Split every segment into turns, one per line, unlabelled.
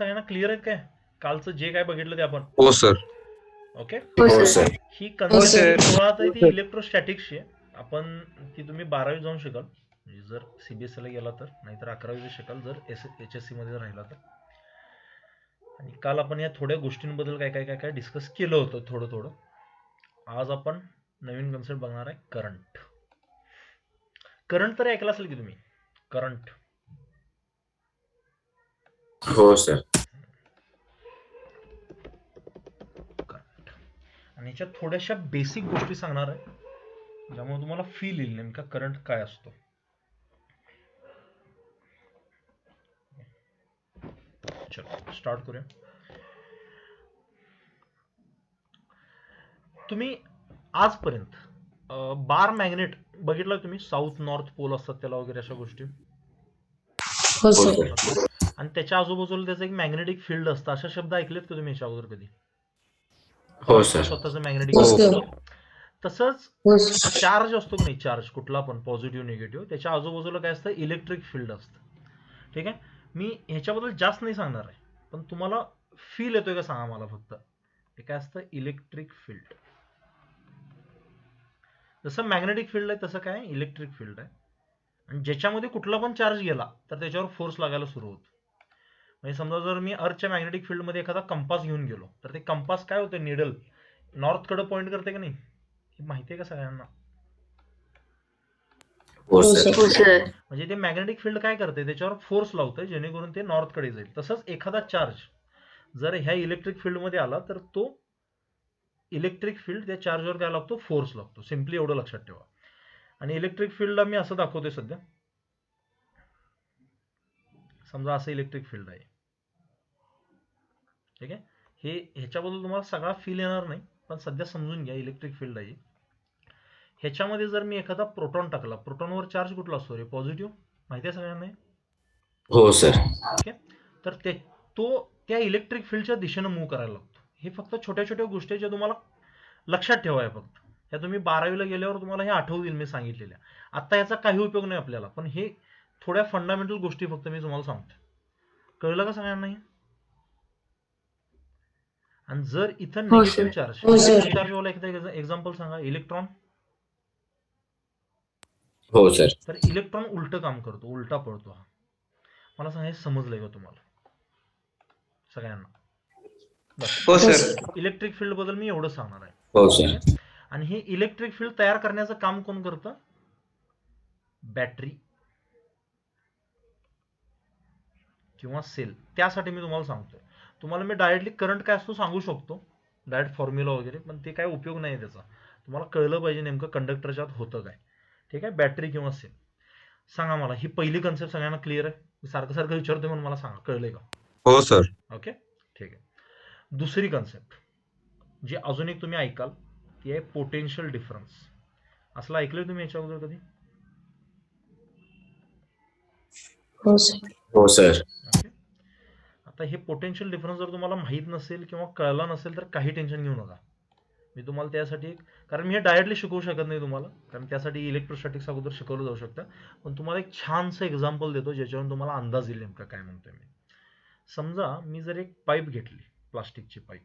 सगळ्यांना क्लिअर आहेत काय? कालचं जे काय बघितलं ते आपण.
हो सर.
ओके.
हो सर.
ही कन्सेप्ट
सर.
मुळात आहे ती इलेक्ट्रोस्टॅटिक्सची आहे. आपण ती तुम्ही 12वी जाऊन शिकाल, म्हणजे जर CBSE ला गेला तर, नाहीतर 11वी शिकाल जर HSC मध्ये राहिला तर. आणि काल आपण या थोड्या गोष्टींबद्दल काय डिस्कस केलं होतं थोडं. आज आपण नवीन कन्सेप्ट बघणार आहे, करंट. करंट तरी ऐकलं असेल की तुम्ही, करंट.
हो सर.
आणि याच्यात थोड्याशा बेसिक गोष्टी सांगणार आहे, ज्यामुळे तुम्हाला फील येईल नेमका करंट काय असतो. चलो स्टार्ट करूया. तुम्ही आजपर्यंत बार मॅग्नेट बघितलं तुम्ही? साऊथ नॉर्थ पोल असतात त्याला वगैरे अशा गोष्टी.
हो सर.
आणि त्याच्या आजूबाजूला त्याचं एक मॅग्नेटिक फील्ड असतं, अशा शब्द ऐकलेत का तुम्ही याच्या अगोदर कधी?
हो सर.
स्वतःचं मॅग्नेटिक
हो.
फील्ड. तसंच चार्ज असतो की नाही, चार्ज कुठला पण, पॉझिटिव्ह निगेटिव्ह, त्याच्या आजूबाजूला काय असतं, इलेक्ट्रिक फील्ड असतं. ठीक आहे. मी ह्याच्याबद्दल जास्त नाही सांगणार आहे, पण तुम्हाला फील येतोय का सांगा मला फक्त. हे काय असतं, इलेक्ट्रिक फील्ड. जसं मॅग्नेटिक फील्ड आहे तसं काय इलेक्ट्रिक फील्ड आहे. आणि ज्याच्यामध्ये कुठला पण चार्ज गेला तर त्याच्यावर फोर्स लागायला सुरू होतो. म्हणजे समजा जर मी अर्थच्या मॅग्नेटिक फील्डमध्ये एखादा कंपास घेऊन गेलो तर ते कंपास काय होतं, निडल नॉर्थकडे पॉइंट करते का नाही, हे माहिती आहे का सगळ्यांना?
हो सर.
म्हणजे ते मॅग्नेटिक फील्ड काय करते, त्याच्यावर फोर्स लावते जेणेकरून ते नॉर्थकडे जाईल. तसंच एखादा चार्ज जर ह्या इलेक्ट्रिक फील्डमध्ये आला तर तो इलेक्ट्रिक फील्ड त्या चार्जवर काय लागतो, फोर्स लागतो. सिम्पली एवढं लक्षात ठेवा. आणि इलेक्ट्रिक फील्डला मी असं दाखवतोय सध्या. समजा असं इलेक्ट्रिक फील्ड आहे. ठीक आहे. हे ह्याच्याबद्दल तुम्हाला सगळा फील येणार नाही, पण सध्या समजून घ्या इलेक्ट्रिक फील्ड आहे. ह्याच्यामध्ये जर मी एखादा प्रोटॉन टाकला, प्रोटॉनवर चार्ज कुठला असतो रे, पॉझिटिव्ह, माहिती आहे सगळ्यांना?
हो सर.
ओके. तर तो त्या इलेक्ट्रिक फील्डच्या दिशेनं मूव्ह करायला लागतो. हे फक्त छोट्या छोट्या गोष्टी ज्या तुम्हाला लक्षात ठेवाय फक्त. ह्या तुम्ही 12वीला गेल्यावर तुम्हाला हे आठवतील मी सांगितलेल्या. आता याचा काही उपयोग नाही आपल्याला, पण हे थोड्या फंडामेंटल गोष्टी फक्त मी तुम्हाला सांगतो. कळलं का सगळ्यांना? आणि जर इथं निगेटिव्ह चार्ज, निगेटिव्ह चार्ज वाला एखादा एक्झाम्पल सांगा, इलेक्ट्रॉन.
हो सर.
तर इलेक्ट्रॉन उलट काम करतो, उलटा पळतो. हा मला सांगा, हे समजलंय का तुम्हाला सगळ्यांना?
हो सर.
इलेक्ट्रिक फील्ड बद्दल मी एवढं सांगणार आहे.
हो सर.
आणि हे इलेक्ट्रिक फील्ड तयार करण्याचं काम कोण करतं? बॅटरी किंवा सेल. त्यासाठी मी तुम्हाला सांगतोय. तुम्हाला मी डायरेक्टली करंट काय असतो सांगू शकतो, डायरेक्ट फॉर्म्युला वगैरे, पण ते काय उपयोग नाही त्याचा. तुम्हाला कळलं पाहिजे नेमकं कंडक्टरच्या आत होतं काय. ठीक आहे. बॅटरी किंवा सेल. सांगा मला, ही पहिली कन्सेप्ट सगळ्यांना क्लिअर आहे? मी सारखं विचारतोय म्हणून मला सांगा, कळलंय का?
हो सर.
ओके, ठीक आहे. दुसरी कन्सेप्ट जी अजून एक तुम्ही ऐकाल ती आहे पोटेन्शियल डिफरन्स. असलं ऐकलंय तुम्ही याच्या अगोदर कधी?
हो सर.
ओके. आता हे पोटेन्शियल डिफरन्स जर तुम्हाला माहीत नसेल किंवा कळला नसेल तर काही टेन्शन घेऊ नका. मी तुम्हाला त्यासाठी, कारण मी हे डायरेक्टली शिकवू शकत नाही तुम्हाला, कारण त्यासाठी इलेक्ट्रोस्टॅटिक्स अगोदर शिकवलं जाऊ शकतं. पण तुम्हाला एक छानसं एक्झाम्पल देतो ज्याच्यावरून तुम्हाला अंदाज येईल नेमका काय म्हणतोय मी. समजा मी जर एक पाईप घेतली, प्लास्टिकची पाईप,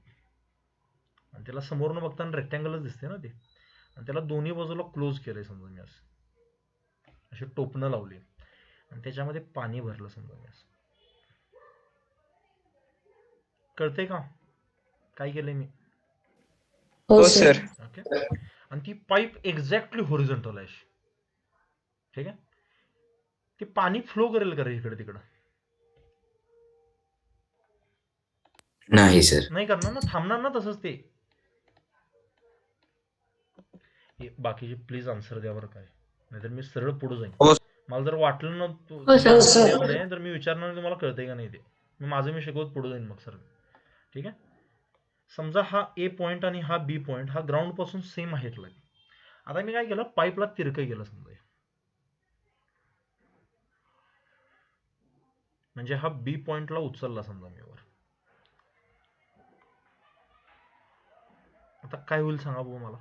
आणि त्याला समोरनं बघताना रेक्टँगलच दिसते ना ते, आणि त्याला दोन्ही बाजूला क्लोज केलंय. समजा मी असं अशी टोपणं लावली आणि त्याच्यामध्ये पाणी भरलं. समजा मी असं, कळतंय का काय केलंय मी?
हो सर.
ओके. आणि ती पाईप एक्झॅक्टली हॉरिझॉन्टल आहे. ठीक आहे. ते पाणी फ्लो करेल का रे इकडे तिकडं?
नाही सर.
नाही करणार ना, थांबणार ना तसंच ते. बाकीचे प्लीज आन्सर द्या बरं काय, नाहीतर मी सरळ पुढे जाईन.
हो.
मला जर वाटलं ना नाही तर मी विचारणार तुम्हाला कळतंय का नाही ते. मी शिकवत पुढे जाईन मग सर. ठीक आहे. समजा हा ए पॉइंट आणि हा बी पॉइंट हा ग्राउंड पासून सेम हाईटला आहे. आता मी काय केलं, पाईपला तिरकं केलं समजा, म्हणजे हा बी पॉइंटला उचलला समजा मी वर. आता काय होईल सांगा बघू मला?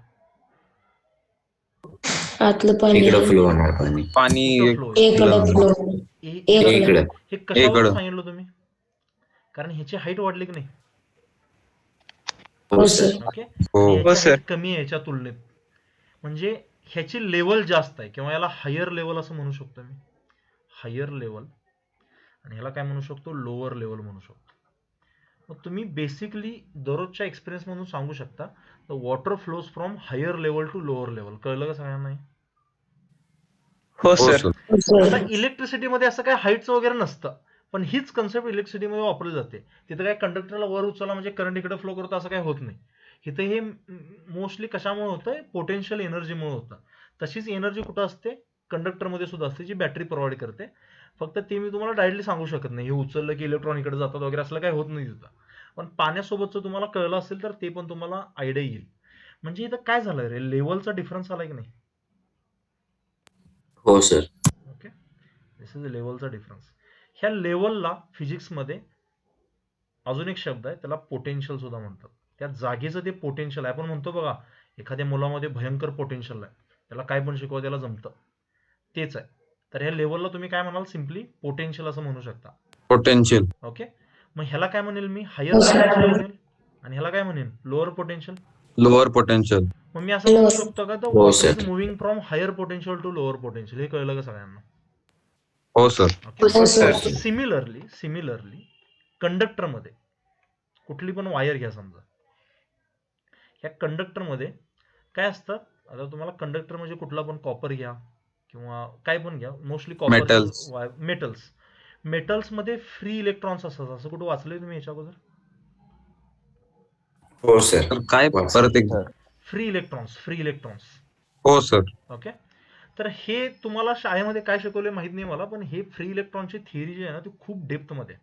आतलं पाणी
इकडं फ्लो होणार पाणी.
पाणी
इकडं फ्लो.
हे कशावर सांगितलं तुम्ही? कारण ह्याची हाईट वाढली की नाही.
हो सर.
ओके,
हो
ह्याची
सर.
हाईट कमी आहे ह्याच्या तुलनेत, म्हणजे ह्याची लेवल जास्त आहे, किंवा याला हायर लेवल असं म्हणू शकतो मी, हायर लेवल. आणि ह्याला काय म्हणू शकतो, लोअर लेवल म्हणू शकतो. मग तुम्ही बेसिकली दररोजच्या एक्सपिरियन्स मधून सांगू शकता, the water flows from higher level to lower level. कळलं का सगळ्यांना?
हो
हो
सर.
सर.
आता इलेक्ट्रिसिटीमध्ये असं काय हाईटचं वगैरे नसतं, पण हीच कन्सेप्ट इलेक्ट्रिसिटीमध्ये वापरली जाते. तिथं काय कंडक्टरला वर उचलला म्हणजे करंट इकडे फ्लो करतो असं काय होत नाही. इथं हे मोस्टली कशामुळे होतं, पोटेन्शियल एनर्जीमुळे होतं. तशीच एनर्जी कुठं असते, कंडक्टरमध्ये सुद्धा असते, जी बॅटरी प्रोव्हाइड करते. फक्त ते मी तुम्हाला डायरेक्टली सांगू शकत नाही, हे उचललं की इलेक्ट्रॉन इकडे जातात वगैरे, असलं काय होत नाही तिथं. पण पाण्यासोबतचं तुम्हाला कळलं असेल तर ते पण तुम्हाला आयडिया येईल. म्हणजे इथं काय झालं रे, लेवलचा डिफरन्स आलाय की नाही.
हो सर.
ओके, दिस इज लेवलचा डिफरन्स. ह्या लेवलला फिजिक्समध्ये अजून एक शब्द आहे, त्याला पोटेन्शियल सुद्धा म्हणतात. त्या जागेचं ते पोटेन्शियल आहे. आपण म्हणतो बघा, एखाद्या मुलामध्ये भयंकर पोटेन्शियल आहे, त्याला काय पण शिकवा त्याला जमतं, तेच आहे. तर ह्या लेवलला तुम्ही काय म्हणाल, सिम्पली पोटेन्शियल असं म्हणू शकता.
पोटेन्शियल.
ओके, मग ह्याला काय म्हणेल मी, हायर पोटेन्शियल म्हणेल. आणि ह्याला काय म्हणेन, लोअर पोटेन्शियल.
Lower potential.
मग मी असं म्हणू शकतो का, द
हो
water is
sir.
Moving from higher potential to lower potential. हे कळलं का सगळ्यांना?
हो सर.
हो सर.
सिमिलरली कंडक्टरमध्ये कुठली पण वायर घ्या समजा, ह्या कंडक्टरमध्ये काय असतात. आता तुम्हाला कंडक्टर म्हणजे कुठला पण, कॉपर घ्या किंवा काय पण घ्या, मोस्टली कॉपर.
Metals.
मेटल्समध्ये फ्री इलेक्ट्रॉन्स असतात, असं कुठं वाचलंय तुम्ही याच्या अगोदर?
हो सर. काय परत एक.
Free electrons.
हो सर.
ओके, तर हे तुम्हाला शाळेमध्ये काय शिकवले माहित नाही मला, पण हे फ्री इलेक्ट्रॉनची थिअरी जी आहे ना, ती खूप डेप्थमध्ये.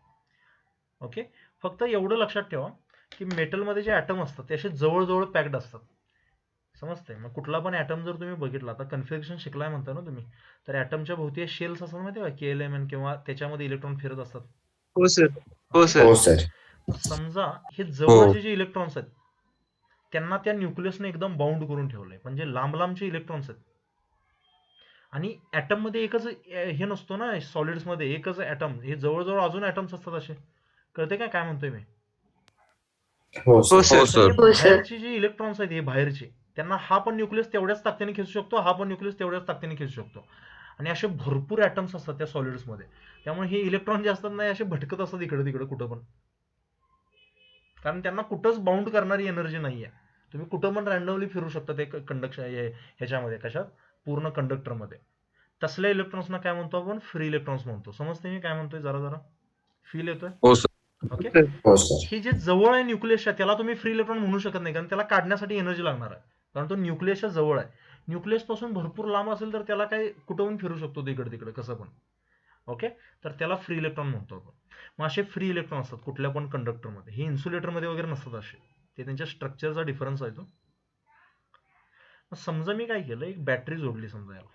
ओके, फक्त एवढं लक्षात ठेवा की मेटलमध्ये जे ॲटम असतात ते असे जवळजवळ पॅक्ड असतात. समजतंय? मग कुठला पण ॲटम जर तुम्ही बघितला, आता कन्फिगरेशन शिकलाय म्हणता ना तुम्ही, तर ॲटमच्या भोवती शेल्स असतात माहिती आहे का, KLMN, किंवा त्याच्यामध्ये इलेक्ट्रॉन फिरत असतात.
हो सर. हो
ओके,
सर.
हो सर.
मग समजा हे जवळचे जे इलेक्ट्रॉन्स आहेत त्यांना त्या न्यूक्लियसने एकदम बाउंड करून ठेवलंय, म्हणजे लांब लांबचे इलेक्ट्रॉन्स आहेत. आणि ॲटम मध्ये एकच हे नसतो ना, सॉलिड्स मध्ये एकच ॲटम, हे जवळजवळ अजून ॲटम्स असतात असे. कळते काय म्हणतोय मी?
हो
हो
सर.
सर.
हो
तर हे
सर.
बाहेरचे जे इलेक्ट्रॉन्स आहेत, हे बाहेरचे, त्यांना हा पण न्यूक्लियस तेवढ्याच ताकदीने खेचू शकतो, हा पण न्यूक्लियस तेवढ्याच ताकदीने खेचू शकतो. आणि असे भरपूर ॲटम्स असतात त्या सॉलिड्स मध्ये. त्यामुळे हे इलेक्ट्रॉन जे असतात ना, असे भटकत असतात इकडे तिकडे कुठं पण, कारण त्यांना कुठंच बाउंड करणारी एनर्जी नाहीये. तुम्ही कुठं पण रँडमली फिरू शकता ते कंडक्शन ह्याच्यामध्ये, कशात, पूर्ण कंडक्टरमध्ये. तसल्या इलेक्ट्रॉन्सना काय म्हणतो आपण, फ्री इलेक्ट्रॉन्स म्हणतो. समजते मी काय म्हणतोय? जरा फील येतोय?
हो सर.
ओके,
हो सर.
हे जे जवळ आहे न्यूक्लियसच्या, त्याला तुम्ही फ्री इलेक्ट्रॉन म्हणू शकत नाही, कारण त्याला काढण्यासाठी एनर्जी लागणार आहे, कारण तो न्यूक्लियसच्या जवळ आहे. न्यूक्लियस पासून भरपूर लांब असेल तर त्याला काय कुठं फिरू शकतो इकडे तिकडे कसं पण. ओके, तर त्याला फ्री इलेक्ट्रॉन म्हणतो आपण. मग असे फ्री इलेक्ट्रॉन असतात कुठल्या पण कंडक्टरमध्ये, हे इन्सुलेटरमध्ये वगैरे नसतात असे, ते त्यांच्या स्ट्रक्चरचा डिफरन्स आहे तो. समजा मी काय केलं, एक बॅटरी जोडली समजा याला,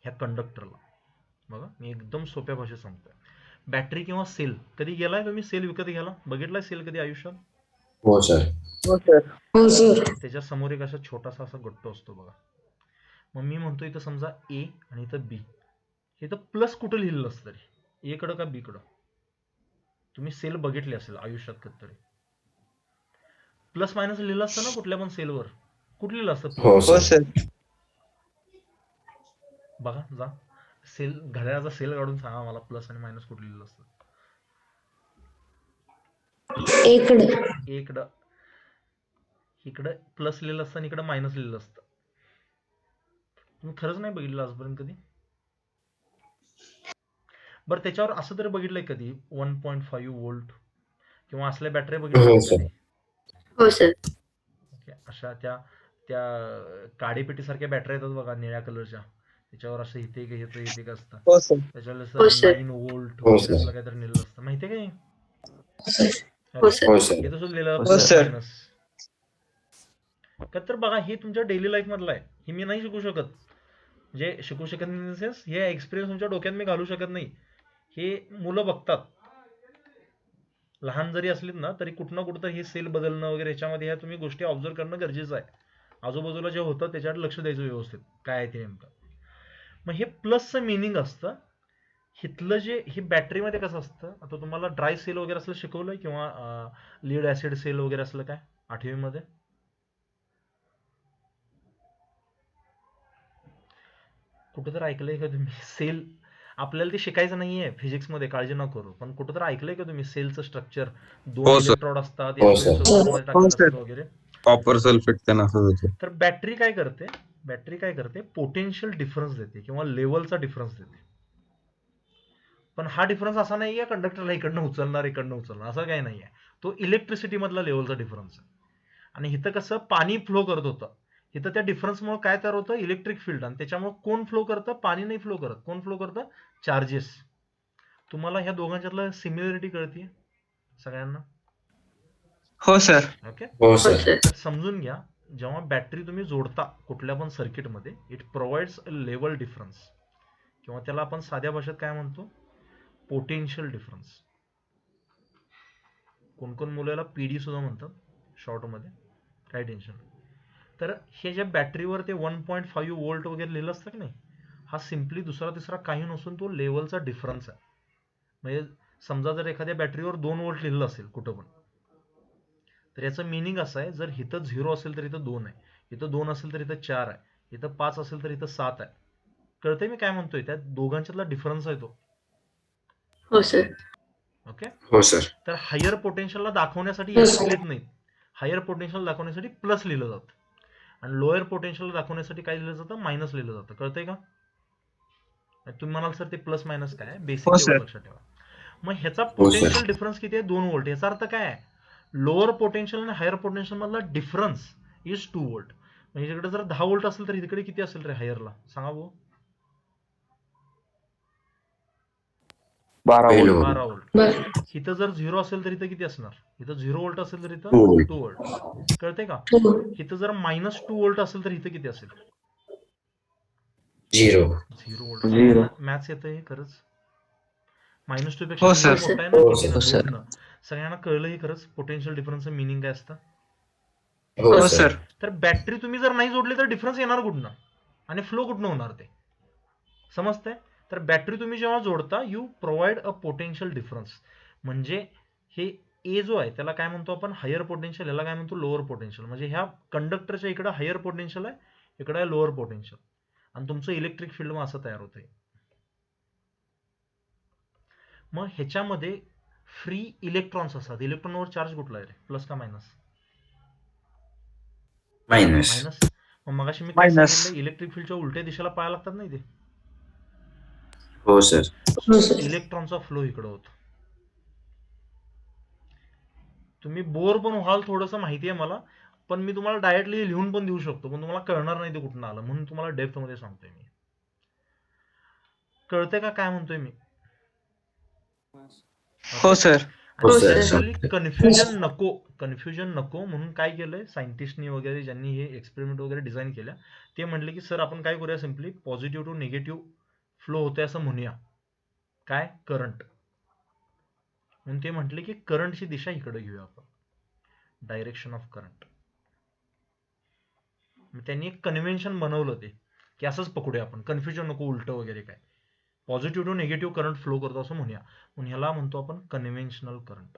ह्या कंडक्टरला. बघा, मी एकदम सोप्या भाषेत सांगतोय. बॅटरी किंवा सेल कधी गेलाय तुम्ही, सेल विकत घ्यायला बघितलाय सेल कधी आयुष्यात?
हो सर.
हो सर.
हो सर.
त्याच्या समोर एक असा छोटासा असा गट्टो असतो बघा. मग मी म्हणतो इथं समजा ए आणि इथं बी, इथं प्लस कुठं लिहिलेलं असतं रे, ए कडं का बी कडं? तुम्ही सेल बघितले असेल आयुष्यात कधीतरी, प्लस मायनस लिहिलं असतं ना कुठल्या पण सेलवर, कुठं लिहिलं असतं
हो
प्लस?
हो
सर.
सर.
बघा, जा सेल, घड्याळाचा सेल काढून सांगा मला, प्लस आणि मायनस कुठं लिहिलं असतं? इकडं इकडं प्लस लिहिलं असतं आणि इकडं मायनस लिहिलं असतं. तुम्ही खरंच नाही बघितलं आजपर्यंत कधी? बरं, त्याच्यावर असं तरी बघितलंय कधी 1.5 व्होल्ट किंवा असल्या बॅटऱ्या बघितल्या
हो
कधी?
सर.
हो सर.
ओके, अशा त्या त्या काडीपेटी सारख्या बॅटऱ्या येतात बघा, निळ्या कलरच्या, त्याच्यावर असं इथे एक इथे एक असतं,
हो सर.
त्याच्यावर
हो
असं
सर.
9 व्होल्ट
हो
वगैरे
सर.
असलं काहीतरी लिहिलं असतं, माहितीये का हे?
हो सर.
हो सर.
हे तसं लिहिलं
हो
प्लस
सर.
मायनस. का तर बघा, हे तुमच्या डेली लाईफ मधलं आहे, हे मी नाही शिकू शकत. जे शिकू शकत नाही इन द सेन्स, हे एक्सपिरियन्स तुमच्या डोक्यात मी घालू शकत नाही. हे मुलं बघतात, लहान जरी असलीत ना तरी कुठं ना कुठं हे सेल बदलणं वगैरे, ह्याच्यामध्ये ह्या तुम्ही गोष्टी ऑब्झर्व करणं गरजेचं आहे. आजूबाजूला जे होतं त्याच्यावर लक्ष द्यायचं व्यवस्थित, काय आहे ते नेमकं. मग हे प्लसचं मिनिंग असतं, हिथलं जे ही बॅटरीमध्ये कसं असतं, आता तुम्हाला ड्राय सेल वगैरे असलं शिकवलंय किंवा लीड ऍसिड सेल वगैरे असलं काय 8वी मध्ये? कुठं तर ऐकलंय का तुम्ही सेल? आपल्याला ते शिकायचं नाहीये फिजिक्स मध्ये, काळजी न करू, पण कुठं तर ऐकलंय का तुम्ही सेलचं स्ट्रक्चर? 2
हो सर.
इलेक्ट्रोड असतात,
हो
SO2
सर.
मध्ये
हो
टाकलेलं
सर.
असतं वगैरे.
कॉपर सल्फेट त्यांना असं होतं.
तर बॅटरी काय करते? बॅटरी काय करते? पोटेन्शियल डिफरन्स देते किंवा लेवलचा डिफरन्स देते. पण हा डिफरन्स असा नाहीये कंडक्टरला इकडनं उचलणार इकडनं उचलणार, असं काही नाहीये. तो इलेक्ट्रिसिटी मधला लेवलचा डिफरन्स आहे. आणि इथं कसं पाणी फ्लो करत होतं, इथं त्या डिफरन्समुळे काय तयार होतं? Electric field. आणि त्याच्यामुळे कोण फ्लो करतं? पाणी नाही फ्लो करत. कोण फ्लो करतं? चार्जेस. तुम्हाला ह्या दोघांच्यातलं सिमिलरिटी कळतीये सगळ्यांना?
हो सर.
ओके.
हो
हो
सर.
सर.
तर समजून घ्या, जेव्हा बॅटरी तुम्ही जोडता कुठल्या पण सर्किटमध्ये, it provides a level difference, किंवा त्याला आपण साध्या भाषेत काय म्हणतो? Potential difference. कोण कोण मुलाला पीडी सुद्धा म्हणतात शॉर्टमध्ये, काय टेन्शन. तर हे जे बॅटरीवर ते 1.5 वोल्ट वगैरे लिहिलं असतं की नाही, हा सिम्पली दुसरा तिसरा काही नसून तो लेवलचा डिफरन्स आहे. म्हणजे समजा जर एखाद्या बॅटरीवर 2 वोल्ट लिहिलं असेल कुठं पण, तर याचं मिनिंग असं आहे, जर इथं 0 असेल तर इथं 2 आहे, इथं 2 असेल तर इथं 4 आहे, इथं 5 असेल तर इथं 7 आहे. कळतंय मी काय म्हणतोय? त्या दोघांच्यातला डिफरन्स आहे तो.
हो सर.
ओके.
हो सर.
तर हायर पोटेन्शियलला दाखवण्यासाठी एक्स लिहित नाहीत, हायर पोटेन्शियल दाखवण्यासाठी प्लस लिहिलं जातं, आणि लोअर पोटेन्शियल दाखवण्यासाठी काय लिहिलं जातं? मायनस लिहिलं जातं. कळतंय का? तुम्ही म्हणाल सर ते प्लस मायनस काय? बेसिक
हो
लेवल
सर.
लक्षात ठेवा. मग ह्याचा
हो सर.
पोटेन्शियल डिफरन्स किती आहे? 2 व्होल्ट. याचा अर्थ काय आहे? लोअर पोटेन्शियल आणि हायर पोटेन्शियल मधला डिफरन्स इज 2 व्होल्ट. म्हणजे इकडे जर 10 व्होल्ट असेल तर इकडे किती असेल रे हायरला? सांगा भाऊ.
12
पहिलं
व्होल्ट.
होईल.
12 व्होल्ट.
बर.
इथं जर 0 असेल तर इथं किती असणार? इथं 0 व्होल्ट असेल तर इथं
2 व्होल्ट.
2 व्होल्ट. कळतंय का?
हो.
इथं जर -2 व्होल्ट असेल तर इथं किती असेल?
0.
0 व्होल्ट.
Zero.
सगळ्यांना मॅथ्स येतंय हे खरंच? -2 पेक्षा
हो
सिम्बॉल
सर.
मोठा आहे ना,
हो
किती
सर.
ना
हो सर.
रूट ना? सगळ्यांना कळलं हे खरंच? पोटेन्शियल डिफरन्सचं मिनिंग काय असतं?
हो
हो
सर.
सर.
तर बॅटरी तुम्ही जर नाही जोडली तर डिफरन्स येणार कुठनं? आणि फ्लो कुठनं होणार ते? समजतंय? तर बॅटरी तुम्ही जेव्हा जोडता, you provide a potential difference. म्हणजे हे ए जो आहे त्याला काय म्हणतो आपण? Higher potential. याला काय म्हणतो? Lower potential. म्हणजे ह्या कंडक्टरच्या इकडं हायर पोटेन्शियल आहे, इकडे आहे लोअर पोटेन्शियल, आणि तुमचं इलेक्ट्रिक फील्ड मग असं तयार होतंय. मग ह्याच्यामध्ये फ्री इलेक्ट्रॉन्स असतात. इलेक्ट्रॉनवर चार्ज कुठला आहे रे? प्लस का मायनस?
मायनस.
मायनस. मग मगाशी मी काय
मायनस.
सांगितलं? इलेक्ट्रिक फील्डच्या उलट्या दिशेला पाहायला लागतात नाही ते.
हो सर.
हो सर.
इलेक्ट्रॉनचा फ्लो इकडे होतो. तुम्ही बोर पण व्हाल थोडंसं, माहिती आहे मला, पण मी तुम्हाला डायरेक्टली लिहून पण देऊ शकतो, पण तुम्हाला कळणार नाही ते कुठून आलं, म्हणून तुम्हाला डेप्थ मध्ये सांगतोय मी. कळतंय का काय म्हणतोय मी?
हो सर.
हो
आणि
सर.
जनरली कन्फ्युजन नको म्हणून काय केलंय सायंटिस्टनी वगैरे, ज्यांनी हे एक्सपेरिमेंट वगैरे डिझाईन केल्या, ते म्हटले की सर आपण काय करूया, simply positive to negative flow होते असं म्हणूया. काय? करंट. म्हणून ते म्हटले की करंटची दिशा इकडे घेऊया आपण, डायरेक्शन ऑफ करंट. त्यांनी एक कन्व्हेन्शन बनवलं ते, की असंच पकडूया आपण, कन्फ्युजन नको, उलट वगैरे काय. Positive to negative current flow करतो असं म्हणूया. म्हणून ह्याला म्हणतो आपण कन्व्हेन्शनल करंट.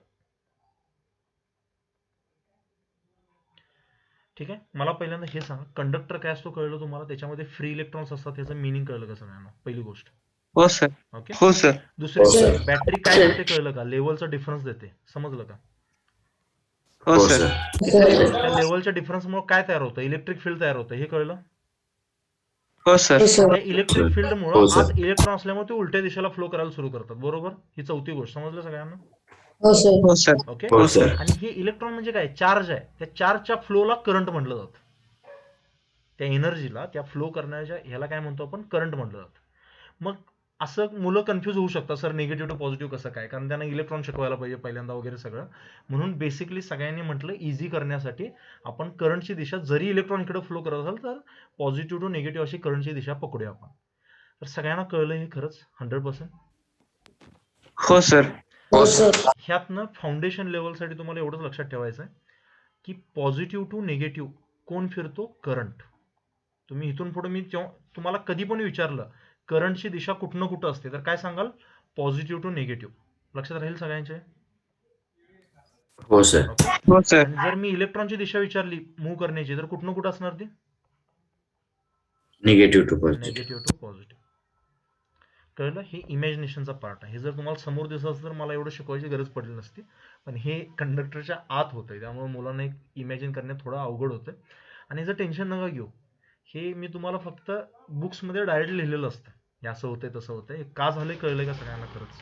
ठीक आहे. मला पहिल्यांदा हे सांगा, कंडक्टर काय असतो कळलं तुम्हाला? त्याच्यामध्ये फ्री इलेक्ट्रॉन्स असतात, त्याचं मिनिंग कळलं का सगळ्यांना? पहिली गोष्ट.
हो सर.
ओके.
हो सर.
दुसरी
हो सर.
गोष्ट, बॅटरी काय करते कळलं का? लेवलचा डिफरन्स देते. समजलं का?
हो
हो
सर.
सर.
तिसरी गोष्ट, त्या लेवलच्या डिफरन्समुळे काय तयार होतं? इलेक्ट्रिक फील्ड तयार होतं. हे कळलं?
हो सर.
त्या इलेक्ट्रिक फील्डमुळे
हो
आत
सर.
इलेक्ट्रॉन असल्यामुळे ते उलट्या दिशेला फ्लो करायला सुरू करतात. बरोबर? ही चौथी गोष्ट. समजलं सगळ्यांना?
हो सर.
ओके.
हो सर.
आणि हे इलेक्ट्रॉन म्हणजे काय? चार्ज आहे. त्या चार्जच्या फ्लोला करंट म्हटलं जातं. त्या एनर्जीला, त्या फ्लो करण्याच्या ह्याला काय म्हणतो आपण? करंट म्हटलं जातं. मग असं मुलं कन्फ्यूज होऊ शकतात, सर निगेटिव्ह टू पॉझिटिव्ह कसं काय? कारण त्यांना इलेक्ट्रॉन शिकवायला पाहिजे पहिल्यांदा वगैरे सगळं. म्हणून बेसिकली सगळ्यांनी म्हटलं इझी करण्यासाठी आपण करंटची दिशा, जरी इलेक्ट्रॉन इकडे फ्लो करत असेल तर पॉझिटिव्ह टू निगेटिव्ह अशी करंटची दिशा पकडूया आपण. तर सगळ्यांना कळलं हे खरंच 100%?
हो सर.
हो सर.
ह्यातनं फाउंडेशन लेवलसाठी तुम्हाला एवढंच लक्षात ठेवायचं आहे की पॉझिटिव्ह टू निगेटिव्ह कोण फिरतो? करंट. तुम्ही इथून पुढे मी तुम्हाला कधी पण विचारलं करंटची दिशा कुठनं कुठं असते, तर काय सांगाल? Positive to negative. लक्षात राहील सगळ्यांचे?
हो सर.
ओके.
हो सर.
आणि जर मी इलेक्ट्रॉनची दिशा विचारली मूव्ह करण्याची, तर कुठनं कुठं असणार ती?
Negative to positive.
Negative to positive. कळलं? हे इमॅजिनेशनचा पार्ट आहे. हे जर तुम्हाला समोर दिसत असतं तर मला एवढं शिकवायची गरज पडली नसती, पण हे कंडक्टरच्या आत होतंय, त्यामुळे मुलांना एक इमॅजिन करण्यात थोडं अवघड होतं. आणि याचं टेन्शन नका घेऊ, हे मी तुम्हाला फक्त बुक्समध्ये डायरेक्ट लिहिलेलं असतं, हे असं होतंय तसं होतंय. हे का झालंय कळलंय का सगळ्यांना खरंच?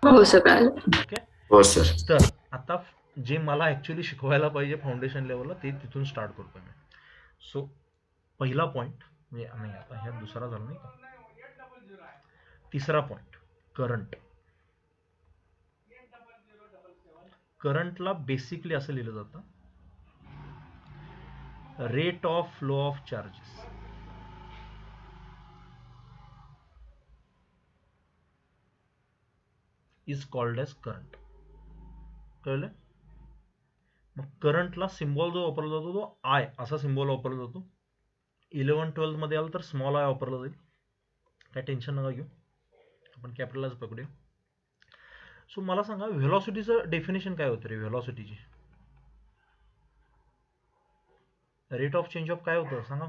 हो सर.
ओके.
हो सर.
तर आता जे मला ऍक्च्युली शिकवायला पाहिजे फाउंडेशन लेवलला ते तिथून स्टार्ट करतो मी. सो पहिला पॉइंट नाही, आता ह्या दुसरा झाला नाही का, तिसरा पॉइंट करंट. करंटला बेसिकली असं लिहिलं जातं, rate of flow of charges. Is called as current. कळलं? मग करंटला सिम्बॉल जो वापरला जातो तो आय असा सिम्बॉल वापरला जातो. 11-12 मध्ये आलं तर स्मॉल आय वापरला जाईल, काय टेन्शन नका घेऊ, आपण कॅपिटलच पकडूया. सो मला सांगा व्हेलॉसिटीचं डेफिनेशन काय होतं रे? व्हेलॉसिटीची रेट ऑफ चेंज ऑफ काय होतं सांगा?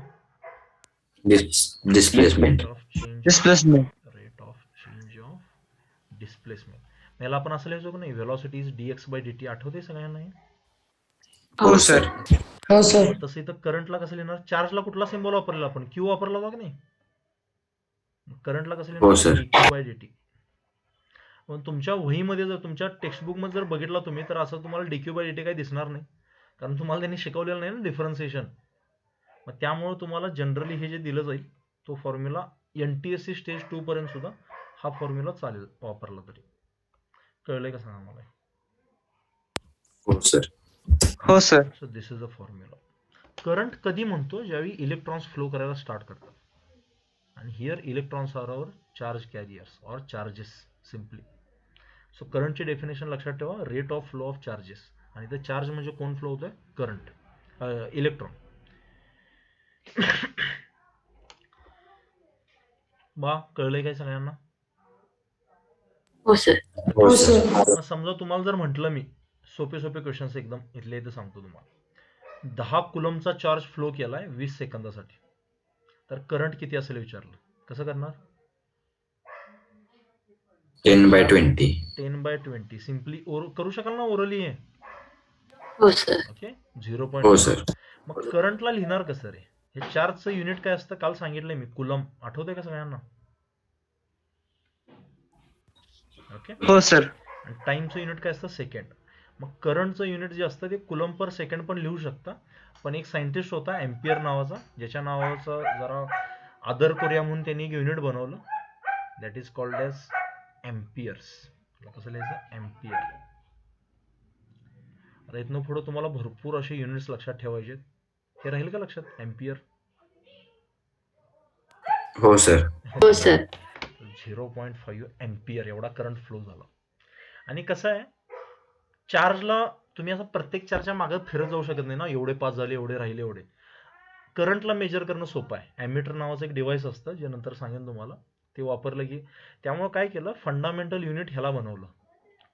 Displacement.
Rate of change
displacement.
Of displacement. याला आपण असं लिहायचो की नाही, velocity is dx by dt. आठवते सगळ्यांना हे?
हो सर.
हो सर.
तसं इथं करंटला कसं लिहिणार? चार्जला कुठला सिम्बॉल वापरलेला आपण? क्यू वापरला होता की नाही? करंटला कसं
हो
लिहिणार?
सर.
dq by dt. पण तुमच्या वहीमध्ये जर तुमच्या टेक्स्टबुक मध्ये जर बघितला तुम्ही तर असं तुम्हाला dq by dt काही दिसणार नाही, कारण तुम्हाला त्यांनी शिकवलेलं नाही ना डिफरन्सिएशन. मग त्यामुळे तुम्हाला जनरली हे जे दिलं जाईल तो फॉर्म्युला NTSC स्टेज 2 पर्यंत सुद्धा हा फॉर्म्युला चालेल वापरला तरी. कळलंय का सांगा मला?
हो सर.
हो sir.
So this is the formula. Current कधी म्हणतो? ज्यावेळी इलेक्ट्रॉन्स फ्लो करायला स्टार्ट करतात. आणि here electrons are our charge carriers or charges simply. So करंटची डेफिनेशन लक्षात ठेवा, rate of flow of charges. आणि ते चार्ज म्हणजे कोण फ्लो होतोय? Current, electron. बा कळलंय काय सगळ्यांना?
हो सर.
हो सर.
मग समजा तुम्हाला जर म्हटलं मी सोपे सोपे क्वेश्चन्स एकदम इथले इथे सांगतो तुम्हाला, 10 कुलमचा चार्ज फ्लो केलाय 20 सेकंदासाठी, तर करंट किती असेल विचारलं, कसं करणार?
10/20.
10/20 सिम्पली करू शकाल ना ओरली आहे?
हो सर.
ओके.
हो
0.5.
सर.
मग करंटला लिहिणार कसं रे? हे चार्जचं युनिट काय असतं काल सांगितलंय मी, कुलम. आठवतंय का सगळ्यांना? ओके.
हो सर.
आणि टाइमचं युनिट काय असतं? सेकंड. मग करंटचं युनिट जे असतं ते कुलम पर सेकंड पण लिहू शकता, पण एक सायंटिस्ट होता एम्पियर नावाचा, ज्याच्या नावाचं जरा आदर करूया म्हणून त्यांनी एक युनिट बनवलं, that is called as amperes. कसं लिहायचं? एम्पियर. आता इथनं पुढे तुम्हाला भरपूर असे युनिट्स लक्षात ठेवायचे. हे राहील का लक्षात? एम्पियर.
हो सर.
हो सर.
0.5 एम्पियर एवढा करंट फ्लो झाला. आणि कसं आहे, चार्जला तुम्ही असं प्रत्येक चार्जच्या मागे फिरत जाऊ शकत नाही ना, एवढे पास झाले, एवढे राहिले, एवढे. करंटला मेजर करणं सोपं आहे. ॲमीटर नावाचं एक डिव्हाइस असतं, जे नंतर सांगेन तुम्हाला, ते वापरलं की. त्यामुळे काय केलं, फंडामेंटल युनिट ह्याला बनवलं,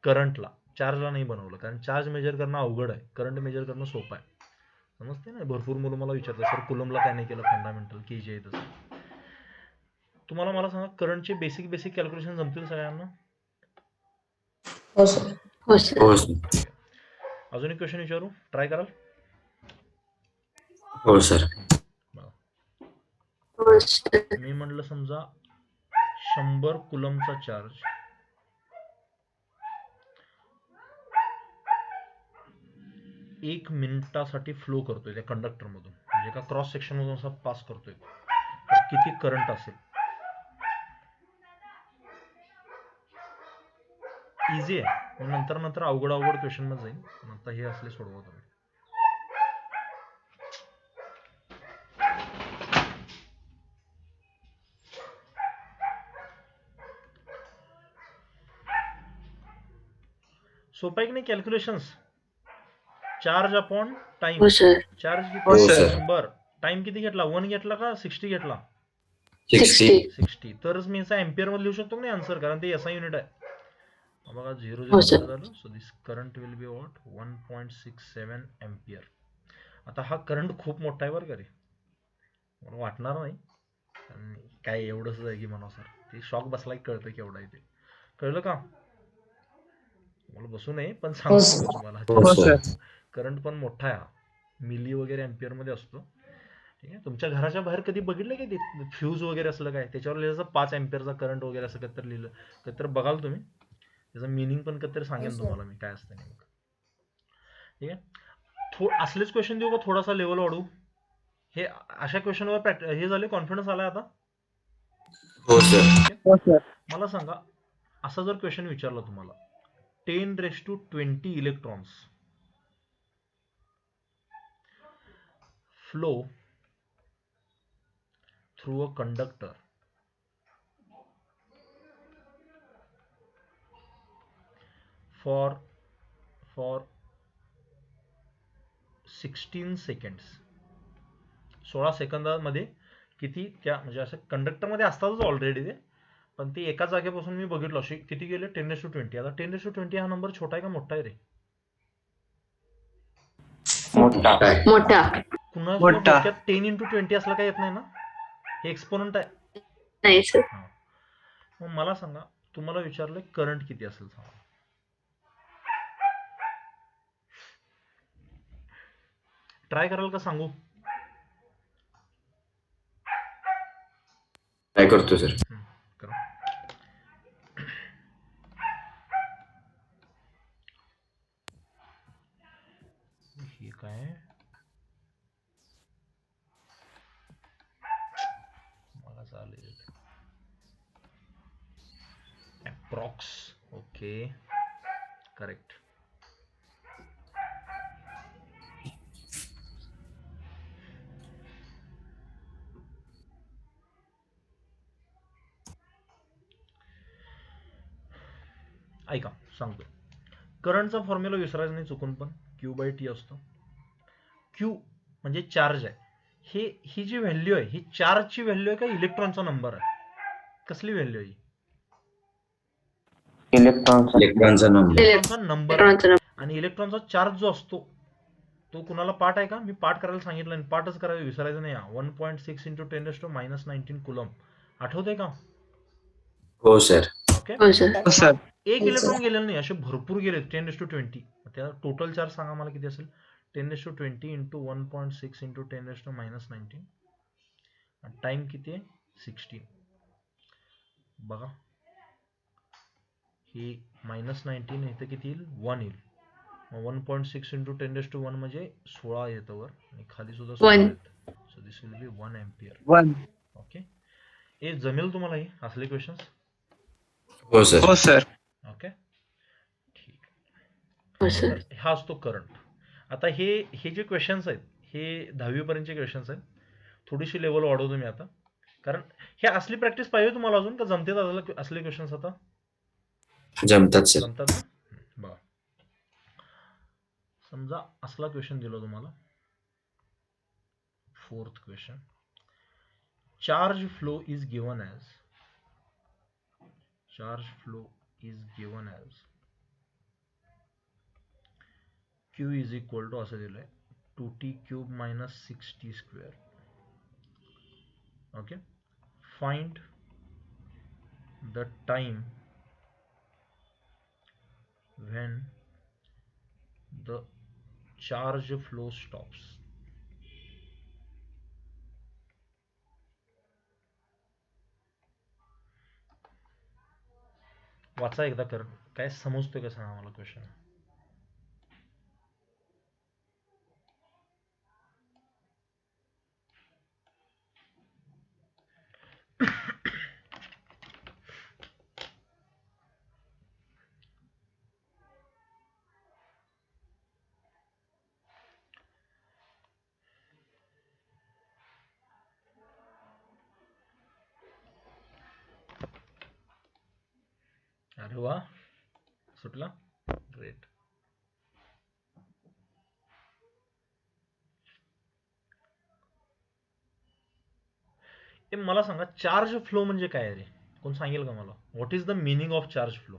करंटला. चार्जला नाही बनवलं, कारण चार्ज मेजर करणं अवघड आहे, करंट मेजर करणं सोपं आहे. समजते ना? भरपूर मुलं मला विचारतात, सर कुलमला काय नाही केलं फंडामेंटल, की जे आहे तसं. तुम्हाला मला सांगा, करंटचे बेसिक कॅल्क्युलेशन जमतील सगळ्यांना?
हो सर.
हो सर.
हो सर.
अजून एक क्वेश्चन विचारू, ट्राय कराल?
हो सर.
हो सर.
मी म्हटलं समजा 100 कुलमचा चार्ज 1 मिनिटासाठी फ्लो करतोय त्या कंडक्टर मधून, म्हणजे एका क्रॉस सेक्शन मधून असा पास करतोय, तर किती करंट असेल? इझी आहे, नंतर अवघड क्वेश्चन मध्ये जाईल, पण आता हे असले सोडवा तुम्ही. सोपं आहे की नाही कॅल्क्युलेशन्स? Charge upon time.
हो सर.
चार्ज
हो
किती?
सर.
100. टाइम किती घेतला? 1 घेतला का 60 घेतला?
60.
60. तरच मी याचा एम्पियर मध्ये लिहू शकतो नाही आन्सर, कारण ते एसआय युनिट आहे. बघा 0
हो
0
सर.
काय झालं. So this current will be what 1.67 ampere. आता हा करंट खूप मोठा आहे बरं का रे, मला वाटणार नाही आणि काय एवढंच आहे की म्हणा सर, ते शॉक बसला की कळतं केवढं आहे ते. कळलं का? मला बसू नये पण सांगतो मी तुम्हाला.
हो
हो
सर.
सर.
करंट पण मोठा आहे हा, मिली वगैरे एम्पियर मध्ये असतो. ठीक आहे. तुमच्या घराच्या बाहेर कधी बघितलं की ते फ्यूज वगैरे असलं काय त्याच्यावर लिहिलं 5 एम्पियरचा करंट वगैरे असं कधीतरी लिहिलं, कधीतरी बघाल तुम्ही, त्याचं मिनिंग पण कधीतरी सांगेन तुम्हाला मी काय असतं नेमकं. ठीक आहे. असलेच क्वेश्चन देऊ का थोडासा लेवल वाढवू? हे अशा क्वेश्चनवर हे झाले, कॉन्फिडन्स आलाय आता.
हो सर.
हो सर.
मला सांगा, असा जर क्वेश्चन विचारला तुम्हाला, 10⁻20 electrons flow through a conductor for 16 seconds. 16 सेकंदामध्ये किती त्या, म्हणजे असं कंडक्टरमध्ये असतातच ऑलरेडी ते, पण ते एका जागेपासून मी बघितलं अशी किती गेले 10⁻20. आता 10⁻20 हा नंबर छोटा आहे का मोठा आहे रे?
मोठा.
काय?
मोठा.
कुणाच्या
मोठा.
डोक्यात 10 × 20 असलं काय येत नाही ना? हे एक्सपोनंट आहे.
नाही सर.
हा. मग मला सांगा, तुम्हाला विचारलं करंट किती असेल सांगा. ट्राय कराल का सांगू?
काय करतो सर?
करा. हे काय मला चालेल. अप्रॉक्स. Okay, correct. ऐका सांगतो. करंटचा फॉर्म्युला विसरायचा नाही चुकून पण. Q/T असतो. Q म्हणजे चार्ज आहे. ही जी व्हॅल्यू आहे ही चार्जची व्हॅल्यू आहे का इलेक्ट्रॉनचा नंबर आहे? कसली व्हॅल्यू आहे?
इलेक्ट्रॉनचा.
इलेक्ट्रॉनचा नंबर.
इलेक्ट्रॉनचा नंबर आहे.
इलेक्ट्रॉनचा नंबर.
आणि इलेक्ट्रॉनचा चार्ज जो असतो तो कुणाला पाठ आहे का? मी पाठ करायला सांगितलं आणि पाठच करायला विसरायचं नाही. 1.6 × 10⁻−19 कुलम. आठवतंय का?
हो सर.
ओके.
हो सर.
हो सर.
एक इलेक्ट्रॉन गेलेलं नाही, असे भरपूर गेले 10⁻20. त्या टोटल चार्ज सांगा मला किती असेल? 10⁻20 × 1.6 × 10⁻−19. टाइम किती आहे? 16. बघा, ही -19 इथं किती येईल? 1 येईल. मग 1.6 × 10⁻1 म्हणजे 16 येतं वर, आणि खाली सुद्धा 16
One.
येतं. So this will be 1 ampere.
1.
Okay. हे जमेल तुम्हाला हे असले क्वेश्चन्स?
हो सर.
हो सर.
ओके, ठीक.
हो सर.
तर हा असतो करंट. आता हे जे क्वेश्चन्स आहेत हे 10वी पर्यंतचे क्वेश्चन्स आहेत. थोडीशी लेवल वाढवतो मी आता, कारण हे असली प्रॅक्टिस पाहिजे तुम्हाला अजून, का जमते असले क्वेश्चन्स आता?
जमतात सर.
जमतात ना? बघा, समजा असला क्वेश्चन दिला तुम्हाला. 4th question. Charge flow is given as Q is equal to असं दिलंय 2t³ - 6t². Okay. Find the time when the charge flow stops. वाचा एकदा कर, काय समजतोय का सांगा मला क्वेश्चन. अरे वा, सुटला. ग्रेट. हे मला सांगा, चार्ज फ्लो म्हणजे काय रे? कोण सांगेल का मला? What is the meaning of charge flow?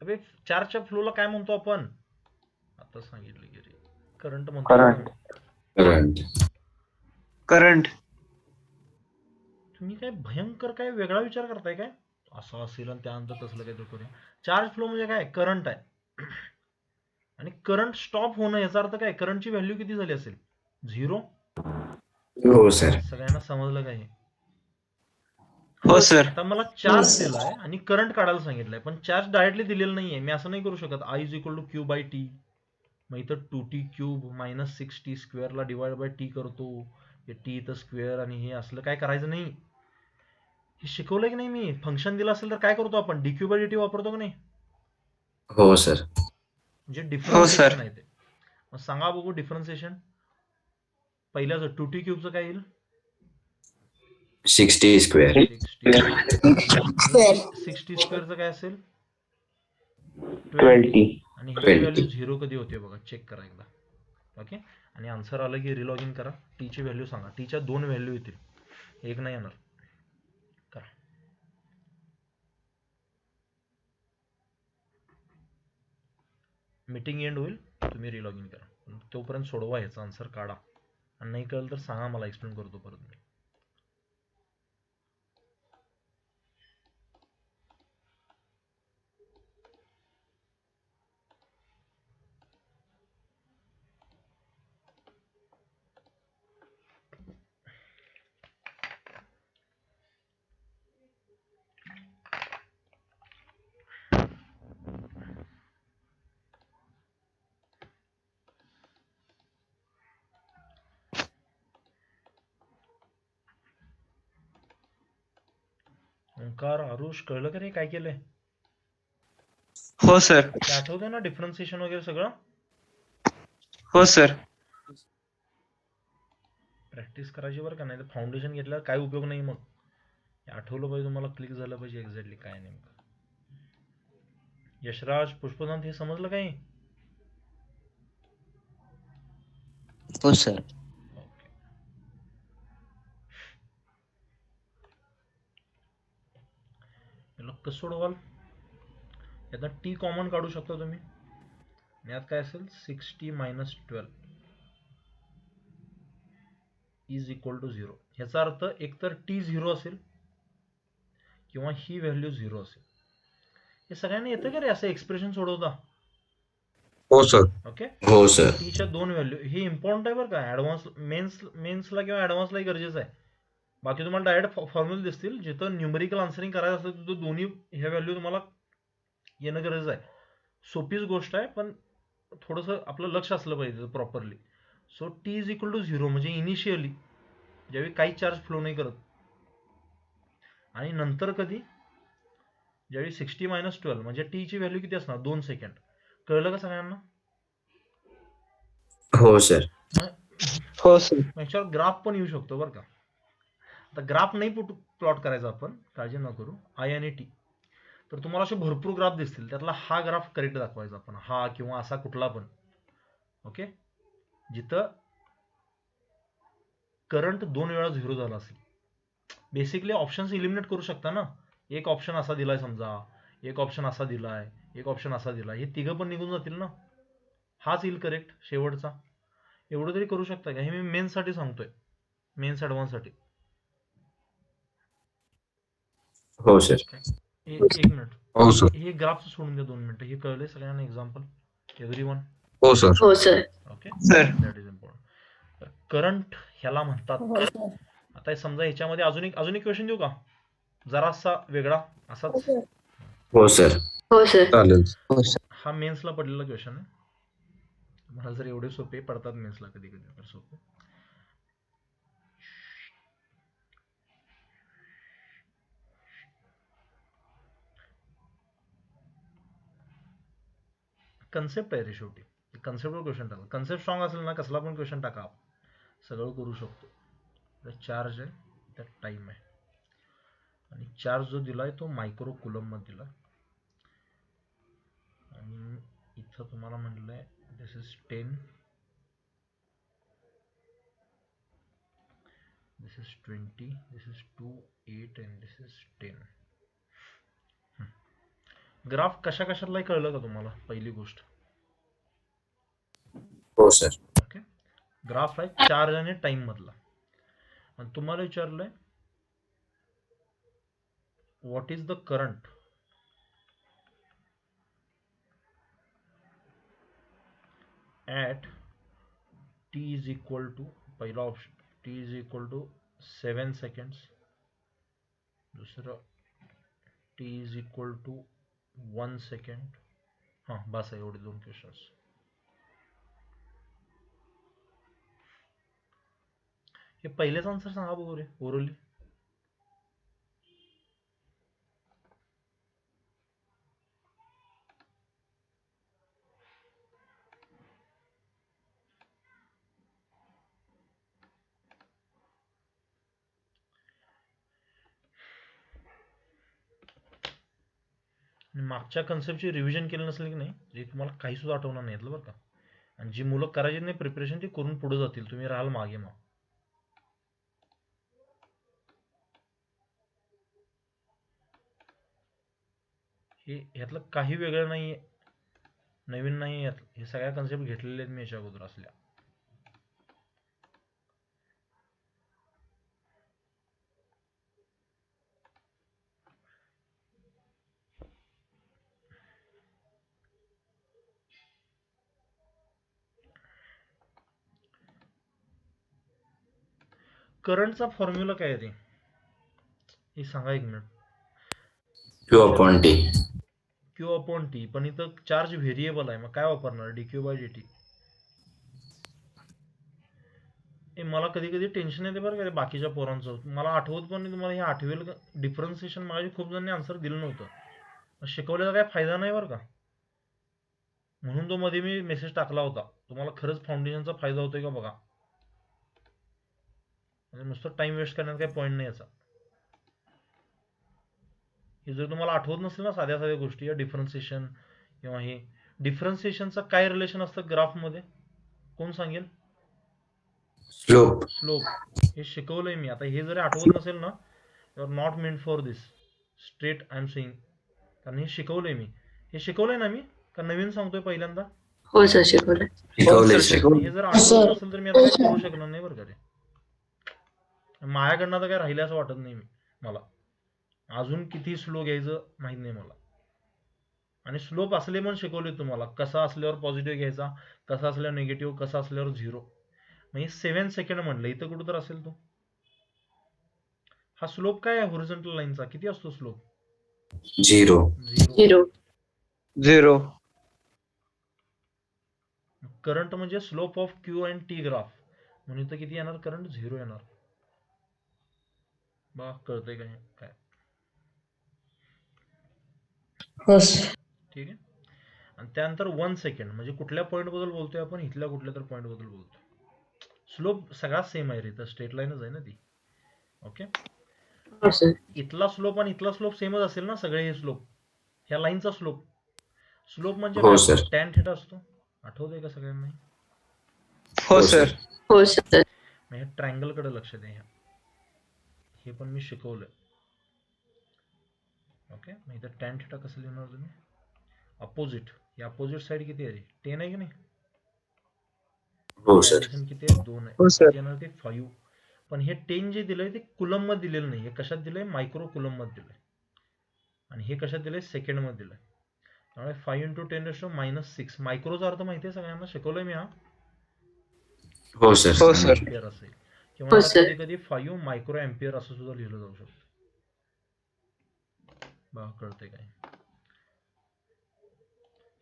अबे चार्जच्या फ्लोला काय म्हणतो आपण? आता सांगितलं की रे, करंट म्हणतो
Current.
ना.
करंट.
करंट.
तुम्ही काय भयंकर काय वेगळा विचार करताय काय? असं असेल आणि त्यानंतर तसलं काहीतरी करूया. चार्ज फ्लो म्हणजे काय? करंट आहे. आणि करंट स्टॉप होणं याचा अर्थ काय? करंटची व्हॅल्यू किती झाली असेल? 0.
हो सर.
सगळ्यांना समजलं काय हे?
हो सर.
आता मला चार्ज दिलाय आणि करंट काढायला सांगितलंय, पण चार्ज डायरेक्टली दिलेला नाहीये. मी असं नाही करू शकत I is equal to Q by T. मग इथं 2t क्यूब मायनस 6t स्क्वेअरला डिवाइड बाय टी करतो. हे टी इथं स्क्वेअर आणि हे असलं काय करायचं नाही. हे शिकवलंय की नाही मी? फंक्शन दिलं असेल तर काय करतो आपण? dq बाय dt वापरतो की नाही?
हो सर.
म्हणजे
हो
डिफरन्सिएशन
सर.
आहे ते. मग सांगा बघू डिफरन्सिएशन. पहिल्याचं 2t क्यूबचं काय येईल?
60 स्क्वेअर.
60 स्क्वेअरचं काय असेल?
12t.
आणि ह्याची
20.
व्हॅल्यू 0 कधी होते बघा, चेक करा एकदा. ओके, आणि आन्सर आलं की रिलॉग इन करा. टीची व्हॅल्यू सांगा. टीच्या 2 व्हॅल्यू येतील, एक नाही येणार. करा. मीटिंग एंड होईल, तुम्ही रिलॉग इन करा. तोपर्यंत सोडवा, ह्याचा आन्सर काढा. आणि नाही कळलं तर सांगा, मला एक्सप्लेन करतो परत मी. ओंकार, आरुष, कळलं का रे काय केलंय?
हो सर.
ते आठवतंय ना डिफरन्सिएशन वगैरे सगळं?
हो सर.
प्रॅक्टिस करायची बरं का, नाही तर फाउंडेशन घेतल्यावर काय उपयोग नाही. मग हे आठवलं पाहिजे तुम्हाला, क्लिक झालं पाहिजे एक्झॅक्टली काय नेमकं. यशराज, पुष्पकांत, हे समजलं काही?
हो सर.
ओके. याला कसं सोडवाल? यात टी कॉमन काढू शकता तुम्ही. यात काय असेल? 6t minus 12 is equal to 0. ह्याचा अर्थ एकतर टी 0 असेल किंवा ही व्हॅल्यू 0 असेल. हे सगळ्यांना येतं का रे असं एक्सप्रेशन सोडवता?
हो सर.
ओके.
हो सर.
टीच्या 2 व्हॅल्यू, हे इम्पॉर्टंट आहे बरं का. ऍडव्हान्स मेन्सला किंवा ऍडव्हान्सलाही गरजेचं आहे. बाकी तुम्हाला डायरेक्ट फॉर्म्युला दिसतील, जिथं न्यूमेरिकल आन्सरिंग करायचं असेल तिथं दोन्ही ह्या व्हॅल्यू तुम्हाला येणं गरजेचं आहे. सोपीच गोष्ट आहे, पण थोडंसं आपलं लक्ष असलं पाहिजे properly. So T is equal to 0 म्हणजे इनिशियली ज्यावेळी काही चार्ज फ्लो नाही करत, आणि नंतर कधी? ज्यावेळी 60 मायनस 12 म्हणजे टीची व्हॅल्यू किती असणार? 2 सेकंड. कळलं का सगळ्यांना?
हो सर.
मग
हो सर.
याच्यावर ग्राफ पण येऊ शकतो बरं का. आता ग्राफ नाही प्लॉट करायचा आपण, काळजी न करू. आय आणि टी तर तुम्हाला असे भरपूर ग्राफ दिसतील, त्यातला हा ग्राफ करेक्ट दाखवायचा आपण, हा किंवा असा कुठला पण. ओके, जिथं करंट 2 वेळा 0 झाला असेल. बेसिकली ऑप्शन्स इलिमिनेट करू शकता ना. एक ऑप्शन असा दिलाय समजा, एक ऑप्शन असा दिलाय, एक ऑप्शन असा दिलाय, हे तिघं पण निघून जातील ना. हाच येईल करेक्ट शेवटचा. एवढं तरी करू शकता का? हे मी मेन्स साठी सांगतोय, मेन्स ऍडव्हान्स साठी.
हो सर.
एक मिनिट,
हो सर.
हे ग्राफ सोडून द्या 2 मिनिटं. हे कळलंय सगळ्यांना? Example everyone?
हो सर.
हो sir.
Okay,
sir.
That is important. Current ह्याला म्हणतात. आता हे समजा ह्याच्यामध्ये अजून एक क्वेश्चन देऊ का, जरासा वेगळा असाच?
हो सर.
हो सर.
चालेल.
हो सर.
हा मेन्सला पडलेला क्वेश्चन आहे. मला जर एवढे सोपे पडतात मेन्सला कधी कधी तर सोपे. कन्सेप्ट आहे रे शेवटी, कन्सेप्टवर क्वेश्चन टाका. कन्सेप्ट स्ट्रॉंग असेल ना, कसला पण क्वेश्चन टाका, सगळं करू शकतो. चार्ज आहे, त्यात टाइम आहे, आणि चार्ज जो दिलाय तो मायक्रो कुलम मध्ये दिला. आणि इथं तुम्हाला म्हटलंय दिस is 10 this is 20, this is 2, 8 and this is 10. Graph कशा कशाला कळलं का तुम्हाला? पहिली गोष्ट,
हो सर.
ओके, ग्राफ आहे चार्ज आणि टाइम मधला. आणि तुम्हाला विचारलंय what is the current at t is equal to, पहिला option t is equal to 7 seconds, दुसरं t is equal to 1 second. हां बस आहे, एवढे दोन क्वेश्चन्स. हे पहिलेच आन्सर सांगा बघू रे ओरली. मागच्या कन्सेप्टची रिव्हिजन केली नसेल की नाही, जे तुम्हाला काही सुद्धा आठवणार नाही बरं का. आणि जी मुलं करायची नाही प्रिपरेशन, ती करून पुढे जातील, तुम्ही राहाल मागे. मग हे ह्यातलं काही वेगळं नाहीये, नवीन नाही यात. हे सगळ्या कन्सेप्ट घेतलेले आहेत मी याच्या अगोदर असल्या. करंटचा फॉर्म्युला काय आहे ते हे सांगा एक minute.
Q upon T.
Q upon T, पण इथं चार्ज व्हेरिएबल आहे, मग काय वापरणार? DQ by D T. मला कधी कधी टेन्शन येते बरं का बाकीच्या पोरांचं. मला आठवत पण नाही, तुम्हाला हे आठवेल का? डिफरन्सिएशन माझी खूप जणांनी आन्सर दिलं नव्हतं, शिकवल्याचा काय फायदा नाही बरं का. म्हणून तो मध्ये मी मेसेज टाकला होता, तुम्हाला खरंच फाउंडेशनचा फायदा होतोय का बघा. म्हणजे नुसतं टाइम वेस्ट करण्यात काही पॉईंट नाही याचा. हे जर तुम्हाला आठवत नसेल ना साध्या साध्या गोष्टी, या डिफरन्सिएशन किंवा हे डिफरन्सिएशनचं काय रिलेशन असतं ग्राफमध्ये, कोण सांगेल?
Slope.
स्लोप. हे शिकवलंय मी. आता हे जरी आठवत नसेल ना, you are not meant for this straight I am saying, कारण हे शिकवलंय मी. हे शिकवलंय ना मी, का नवीन सांगतोय पहिल्यांदा?
हो सर, शिकवलं.
शिकवलंय
सर,
सर.
हे जर आठवत नसेल तर मी आता काही करू शकणार नाही बरं का रे. माझ्याकडनं तर काय राहिलं असं वाटत नाही मला. अजून किती स्लो घ्यायचं माहित नाही मला. आणि स्लोप असले पण शिकवले तुम्हाला, कसा असल्यावर पॉझिटिव्ह घ्यायचा, कसा असल्यावर निगेटिव्ह, कसा असल्यावर झिरो. म्हणजे 7 सेकंड म्हणलं, इथं कुठं तर असेल तो. हा स्लोप काय आहे हॉरिझॉन्टल लाईनचा? किती असतो स्लोप?
0.
0.
0.
करंट म्हणजे slope of Q and T graph, म्हणून इथं किती येणार? करंट 0 येणार. बघा कळतंय काय काय?
हो सर.
ठीक आहे. आणि त्यानंतर 1 सेकंड म्हणजे कुठल्या पॉईंट बद्दल बोलतोय आपण? इथल्या कुठल्या तर पॉईंट बद्दल बोलतोय. स्लोप सगळा सेम आहे रे, तर स्ट्रेट लाईनच आहे ना ती. ओके,
हो सर.
इथला स्लोप आणि इथला स्लोप सेमच असेल ना सगळे. हे स्लोप, ह्या लाईनचा स्लोप. स्लोप म्हणजे
हो
काय
सर.
असतो? टॅन थिटा असतो. आठवतंय का सगळ्यांना?
हो सर.
हो सर.
मग ह्या ट्रायंगल कडे लक्ष द्या. हे पण मी शिकवलंय. ओके, मग इथं टॅन थिटा कसं लिहिणार तुम्ही? अपोजिट. या अपोजिट साइड किती आहे? 10 आहे की नाही?
हो सर.
ऍडिशन किती आहे? 2 आहे.
हो सर.
किती येणार ते? 5. पण हे 10 जे दिलंय ते कुलम मध्ये दिलेलं नाही. हे कशात दिलंय? मायक्रो कुलम मध्ये दिलंय. आणि हे कशात दिलंय? सेकंड मध्ये दिलंय. त्यामुळे 5 × 10⁻⁶. मायक्रोचा अर्थ माहिती आहे सगळ्यांना? शिकवलंय मी हा.
हो सर.
हो सर.
एम्पियर असेल, किंवा
हो
याला
सर.
कधी कधी 5 मायक्रो एम्पियर असं सुद्धा लिहिलं जाऊ शकतं. बघा कळतंय काय?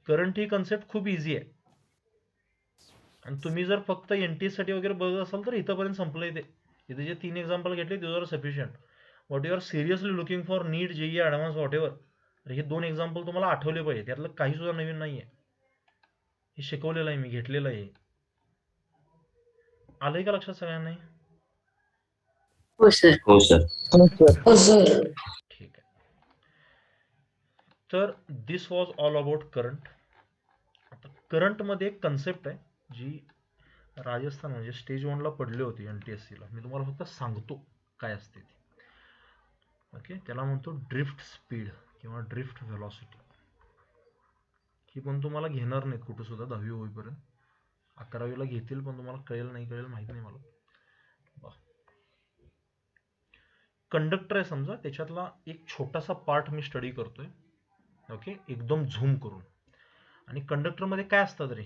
करंट ही कन्सेप्ट खूप इझी आहे. आणि तुम्ही जर फक्त एनटी साठी वगैरे बघत असाल तर इथंपर्यंत संपलंय ते. इथे जे 3 एक्झाम्पल घेतले ते are sufficient. What you are seriously looking for, NEET, JEE, advance, what, हे 2 एक्झाम्पल तुम्हाला आठवले पाहिजे. त्यातलं काही सुद्धा नवीन नाहीये. हे शिकवलेलं आहे मी, घेतलेलं आहे. आलंय का लक्षात सगळ्यांना?
हो सर.
हो सर.
हो सर.
ठीक आहे. तर दिस वॉज ऑल अबाउट करंट. आता करंट मध्ये एक कन्सेप्ट आहे जी राजस्थान म्हणजे स्टेज 1 ला पडले होते NTSC ला. मी तुम्हाला फक्त सांगतो काय असते ते. ओके, त्याला म्हणतो ड्रिफ्ट स्पीड किंवा ड्रिफ्ट व्हेलॉसिटी. ही पण तुम्हाला घेणार नाहीत कुठे सुद्धा 10वी होईपर्यंत. 11वीला घेतील पण तुम्हाला कळेल नाही कळेल माहित नाही मला. कंडक्टर आहे समजा, त्याच्यातला एक छोटासा पार्ट मी स्टडी करतोय. ओके, एकदम झूम करून. आणि कंडक्टर मध्ये काय असतात रे?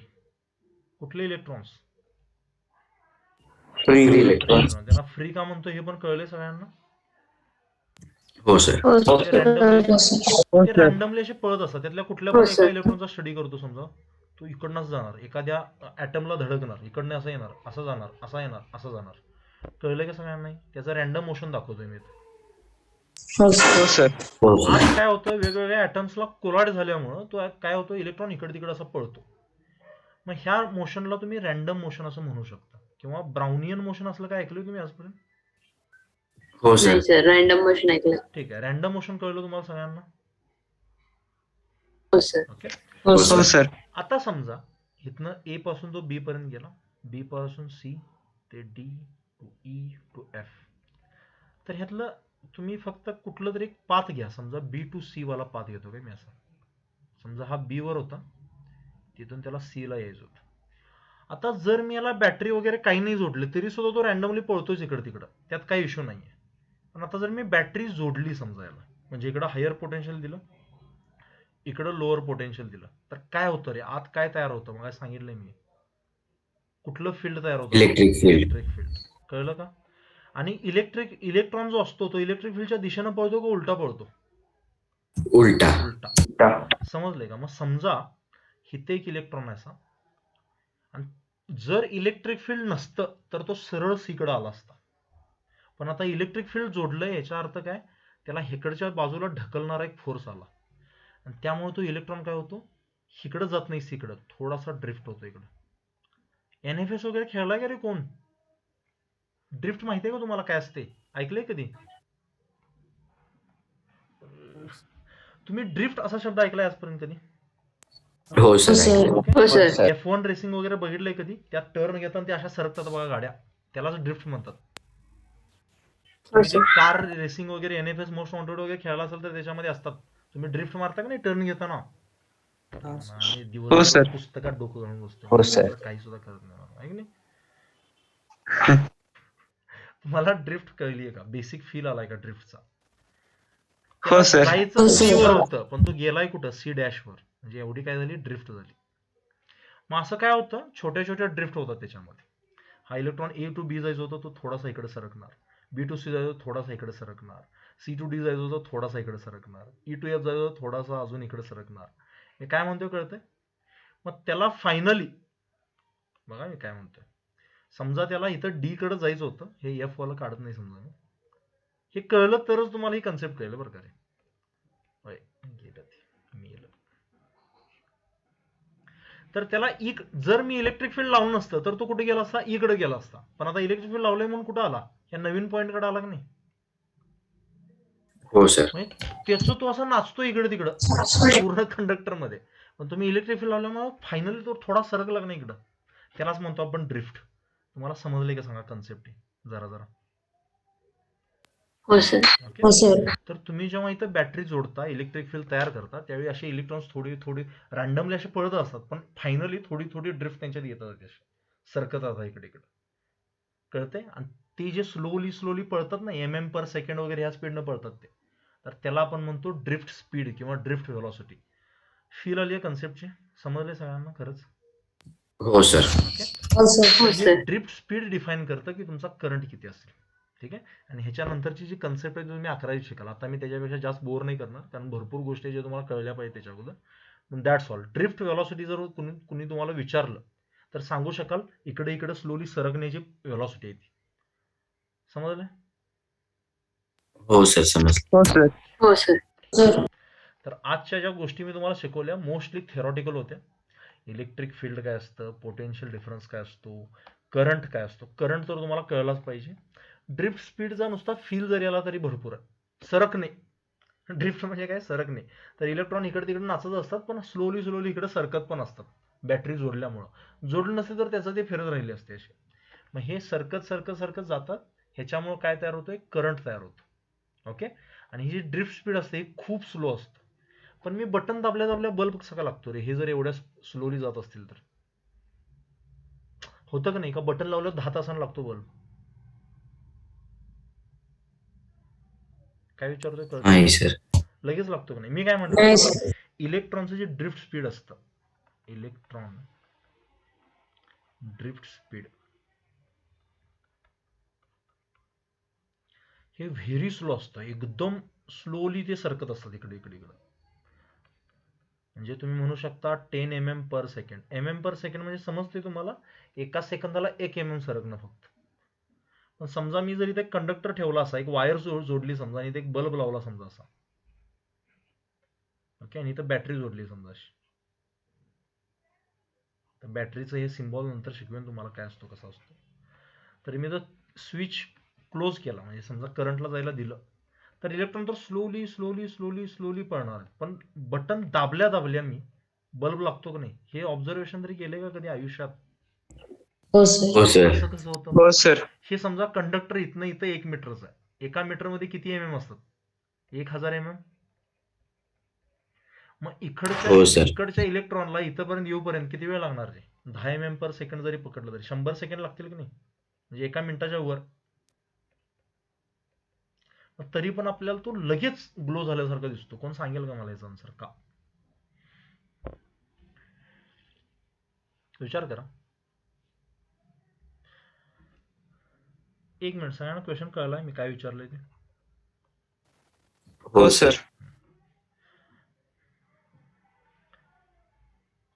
कुठले इलेक्ट्रॉन्स?
Free electron.
त्याला फ्री का म्हणतो हे पण कळले सगळ्यांना?
हो सर.
हो
ते
सर.
रॅन्डमली असे पळत असतात. त्यातल्या कुठल्या
हो
पण
सर.
एका इलेक्ट्रॉनचा स्टडी करतो समजा, तो इकडनंच जाणार, एखाद्या ऍटमला धडकणार, इकडनं असं येणार, असं जाणार, असं येणार, असं जाणार. कळलं का सगळ्यांना? त्याचं रॅन्डम मोशन दाखवतोय मी.
हो सर.
हो सर.
हो सर.
आणि काय होतं, वेगवेगळ्या ऍटम्सला कोलाइड झाल्यामुळं तो काय होतो, इलेक्ट्रॉन इकडे तिकडे असं पळतो. मग ह्या मोशनला तुम्ही रॅन्डम मोशन असं म्हणू शकता. किंवा ब्राउनियन मोशन असलं काय ऐकलं तुम्ही आजपर्यंत?
हो सर.
नाही सर, रॅन्डम मोशन ऐकलं.
ठीक आहे, रॅन्डम मोशन कळलं तुम्हाला सगळ्यांना?
हो सर.
ओके.
हो
हो
सर.
सर.
आता समजा इथनं A पासून तो B पर्यंत गेला, B पासून C ते D to E to F. तर ह्यातलं तुम्ही फक्त कुठलं तरी एक पाथ घ्या. समजा B टू C वाला पाथ घेतो काय मी असा. समजा हा B वर होता, तिथून त्याला C ला यायचं होतं. आता जर मी याला बॅटरी वगैरे काही नाही जोडले तरी सुद्धा तो रॅन्डमली पळतोच इकडे तिकडं, त्यात काही इश्यू नाहीये. पण आता जर मी बॅटरी जोडली समजा याला, म्हणजे इकडं हायर पोटेन्शियल दिलं, इकडं लोअर पोटेन्शियल दिलं, तर काय होतं रे? आत काय तयार होतं? मग सांगितलंय मी. कुठलं फील्ड तयार होतं?
Electric field.
Electric field. कळलं का? आणि इलेक्ट्रॉन जो असतो तो इलेक्ट्रिक फील्डच्या दिशेनं पळतो का उलटा पळतो?
उलटा.
उलटा. समजलंय का? मग समजा इथे एक इलेक्ट्रॉन आहे असा, आणि जर इलेक्ट्रिक फील्ड नसतं तर तो सरळ सीकडे आला असता. पण आता इलेक्ट्रिक फील्ड जोडलंय, याचा अर्थ काय? त्याला हिकडच्या बाजूला ढकलणारा एक फोर्स आला, आणि त्यामुळे तो इलेक्ट्रॉन काय होतो, इकडं जात नाही सीकडं, थोडासा ड्रिफ्ट होतो इकडं. NFS वगैरे खेळलाय का रे कोण? ड्रिफ्ट माहितीये का तुम्हाला काय असते? ऐकलंय कधी तुम्ही ड्रिफ्ट असा शब्द ऐकलाय आजपर्यंत कधी?
हो
हो
सर.
सर. हो सर.
F1 रेसिंग वगैरे बघितलंय कधी? त्यात टर्न घेतात ते अशा सरकतात बघा गाड्या, त्यालाच ड्रिफ्ट म्हणतात.
हो
तुम्ही
सर.
कार रेसिंग वगैरे NFS मोस्ट वॉन्टेड वगैरे खेळला असेल तर त्याच्यामध्ये असतात. तुम्ही ड्रिफ्ट मारता का नाही टर्न घेताना? आणि
हो
दिवसभर
सर.
पुस्तकात डोकं घालून बसतो.
हो सर.
काही सुद्धा करत नाही मला, आहे की नाही? तुम्हाला ड्रिफ्ट कळलीये का? बेसिक फील आलाय का ड्रिफ्टचा?
हो सर.
जायचं
हो
C
सर.
वर होतं पण तो गेलाय कुठं? C डॅश वर. म्हणजे एवढी काय झाली? ड्रिफ्ट झाली. मग असं काय होतं, छोट्या छोट्या ड्रिफ्ट होतात त्याच्यामध्ये. हा इलेक्ट्रॉन A टू B जायचा होता, तो थोडासा इकडे सरकणार. B टू C जायचा होता, थोडासा इकडे सरकणार. C टू D जायचा होता, थोडासा इकडे सरकणार. E टू F जायचा होता, थोडासा अजून इकडे सरकणार. हे काय म्हणतोय कळतंय? मग त्याला फायनली बघा मी काय म्हणतोय. समजा त्याला इथं D कडे जायचं होतं, हे F वाला काढत नाही समजा मी. हे कळलं तरच तुम्हाला ही कन्सेप्ट कळलं बरं का रे. होय, गेलं ते, मेलं. तर त्याला जर मी इलेक्ट्रिक फील्ड लावलं नसतं तर तो कुठे गेला असता? E कडे गेला असता. पण आता इलेक्ट्रिक फील्ड लावलंय म्हणून कुठं आला? या नवीन पॉईंट कडे आला की नाही?
हो सर.
म्हणजे त्याचं तो असा नाचतो इकडे तिकडं पूर्ण कंडक्टर मध्ये. पण तुम्ही इलेक्ट्रिक फील्ड लावल्यामुळे फायनली तो थोडा सरकला की नाही इकडं, त्यालाच म्हणतो आपण ड्रिफ्ट. तुम्हाला समजले का सांगा कन्सेप्ट? जरा जरा.
हो सर.
ओके.
हो सर.
तर तुम्ही जेव्हा इथं बॅटरी जोडता, इलेक्ट्रिक फील्ड तयार करता, त्यावेळी असे इलेक्ट्रॉन्स थोडी थोडी रॅन्डमली असे पळत असतात, पण फायनली थोडी थोडी ड्रिफ्ट त्यांच्यात येतात, असे सरकतात इकडे इकडे. कळते? आणि ते जे स्लोली पळतात ना, MM पर सेकंड वगैरे ह्या स्पीडनं पळतात ते, तर त्याला आपण म्हणतो ड्रिफ्ट स्पीड किंवा ड्रिफ्ट व्हेलॉसिटी. फील आली कन्सेप्टची? समजले सगळ्यांना खरंच?
हो सर.
ओके.
हो सर. हो सर.
ड्रिफ्ट स्पीड डिफाईन करतं की तुमचा करंट किती असेल. ठीक आहे. आणि ह्याच्यानंतरची जी कन्सेप्ट आहे तुम्ही 11वीत शिकाल. आता मी त्याच्यापेक्षा जास्त बोर नाही करणार, कारण भरपूर गोष्टी ज्या तुम्हाला कळल्या पाहिजे त्याच्या अगोदर. That's all. ड्रिफ्ट व्हेलॉसिटी जर कुणी तुम्हाला विचारलं तर सांगू शकाल इकडे इकडे स्लोली सरकण्याची व्हेलॉसिटी आहे ती. समजलं?
हो सर, समजलं.
हो सर.
हो सर. सर.
तर आजच्या ज्या गोष्टी मी तुम्हाला शिकवल्या मोस्टली थेरॉटिकल होत्या. इलेक्ट्रिक फील्ड काय असतं, पोटेन्शियल डिफरन्स काय असतो, करंट काय असतो. करंट तर तुम्हाला कळलाच पाहिजे. ड्रिफ्ट स्पीडचा नुसता फील जरी आला तरी भरपूर आहे. सरकणे, ड्रिफ्ट म्हणजे काय? सरकणे. तर इलेक्ट्रॉन इकडे तिकडे नाचत असतात पण स्लोली इकडे सरकत पण असतात. बॅटरी जोडल्यामुळं. जोडलं नसते तर त्याचं ते फिरत राहिले असते असे. मग हे सरकत सरकत सरकत जातात, ह्याच्यामुळे काय तयार होतं, एक करंट तयार होतं. ओके. आणि ही जी ड्रिफ्ट स्पीड असते ही खूप स्लो असतं. पण मी बटन दाबल्या दाबल्या बल्ब कसा का लागतो रे, हे जर एवढ्या स्लोली जात असतील तर. होतं का नाही, का बटन लावलं 10 तासांना लागतो बल्ब. काय विचारतोय कळतं
नाही
का?
सर.
लगेच लागतो का नाही. मी काय
नाही
म्हणतो,
सर.
इलेक्ट्रॉनचं जे ड्रिफ्ट स्पीड असतं, इलेक्ट्रॉन ड्रिफ्ट स्पीड हे व्हेरी स्लो असतं. एकदम स्लोली ते सरकत असतात इकडे इकडे इकडे. म्हणजे तुम्ही म्हणू शकता 10 mm पर सेकंड. mm पर सेकंड म्हणजे समजते तुम्हाला, एका सेकंदाला 1 mm सरकणं फक्त. पण समजा मी जर इथे कंडक्टर ठेवला असा, एक वायर जोडली समजा, आणि इथे एक बल्ब लावला समजा असा. ओके. आणि इथं बॅटरी जोडली समजा अशी. तर बॅटरीचं हे सिम्बॉल नंतर शिकवेन तुम्हाला काय असतो कसा असतो. तरी मी जर स्विच क्लोज केला, म्हणजे समजा करंटला जायला दिलं, तर इलेक्ट्रॉन तर स्लोली स्लोली स्लोली स्लोली पळणार आहेत. पण बटन दाबल्या दाबल्या मी बल्ब लागतो की नाही, हे ऑब्झर्वेशन तरी केले का कधी आयुष्यात?
हो सर.
हो सर.
असं कसं होतं?
हो सर.
हे समजा कंडक्टर इथनं इथं 1 मीटरचा आहे. एका मीटरमध्ये किती mm असतात? 1000 mm. मग
हो सर.
इकडच्या इलेक्ट्रॉनला इथपर्यंत येऊपर्यंत किती वेळ लागणार रे? 10 mm पर सेकंड जरी पकडलं तरी 100 सेकंड लागतील की नाही, म्हणजे एका मिनिटाच्या वर. मग तरी पण आपल्याला तो लगेच ग्लो झाल्यासारखा दिसतो. कोण सांगेल का मला याचा आन्सर का? विचार करा. एक मिनिट, सगळ्यांना क्वेश्चन कळलाय मी काय विचारलंय ते?
हो सर.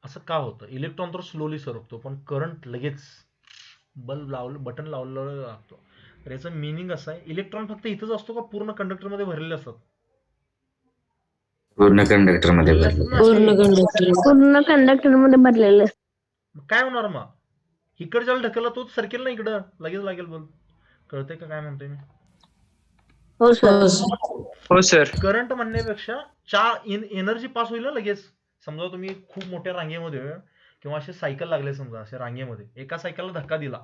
असं का होतं? इलेक्ट्रॉन तर स्लोली सरकतो, पण करंट लगेच बल्ब लावलं, बटन लावलं लागतो. तर याचं मिनिंग असं आहे, इलेक्ट्रॉन फक्त इथंच असतो का पूर्ण कंडक्टरमध्ये भरलेले असतात?
पूर्ण कंडक्टर मध्ये
भरलेले असतात
भरलेले.
ना
पूर्ण
असे.
कंडक्टर.
पूर्ण कंडक्टर मध्ये भरलेलं असतं.
मग काय होणार मग? इकडच्याला ढकलला तोच सरकेल ना इकडं, लगेच लागेल बल्ब. कळतंय का काय म्हणतोय मी?
हो सर.
हो सर.
हो सर.
करंट म्हणण्यापेक्षा एनर्जी पास होईल ना लगेच. समजा तुम्ही खूप मोठ्या रांगेमध्ये किंवा असे सायकल लागले समजा, अशा रांगेमध्ये एका सायकलला धक्का दिला,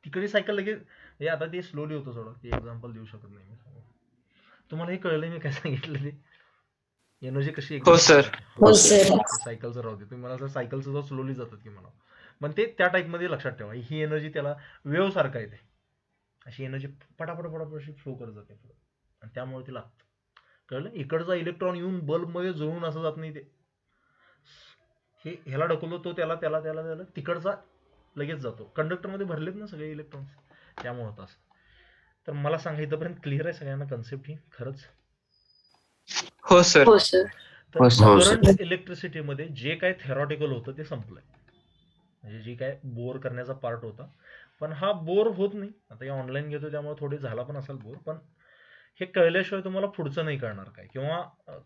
तिकडे सायकल लगेच, हे आता ते स्लोली होतं थोडं, ते एक्झाम्पल देऊ शकत नाही मी. तुम्हाला हे कळलं मी काय सांगितलं ते? एनर्जी कशी
हो सर.
हो सर.
सायकलचं राहू दे, तुम्ही मला असं सायकलचं जर स्लोली जातात की मला, पण ते त्या टाईप मध्ये लक्षात ठेवा. ही एनर्जी त्याला वेव्ह सारखा येते, अशी एनर्जी पटापट पटापट अशी फ्लो करत जाते पुढे, आणि त्यामुळे ती लागतं. कळलं? इकडचा इलेक्ट्रॉन येऊन बल्ब मध्ये जुळून असं जात नाही ते. हे ह्याला ढकलतो तो त्याला त्याला त्याला त्याला तिकडचा लगेच जातो. कंडक्टर मध्ये भरलेत ना सगळे इलेक्ट्रॉन्स, त्यामुळे होतं असं. तर मला सांगा, इथपर्यंत क्लिअर आहे सगळ्यांना कन्सेप्ट ही खरंच?
हो सर.
हो सर.
तर
हो सर.
करंट इलेक्ट्रिसिटीमध्ये जे काय थेरॉटिकल होतं ते संपलंय, म्हणजे जे काय बोर करण्याचा पार्ट होता. पण हा बोर होत नाही, आता हे ऑनलाईन घेतो त्यामुळे थोडी झाला पण असेल बोर, पण हे कळल्याशिवाय तुम्हाला पुढचं नाही कळणार काय, किंवा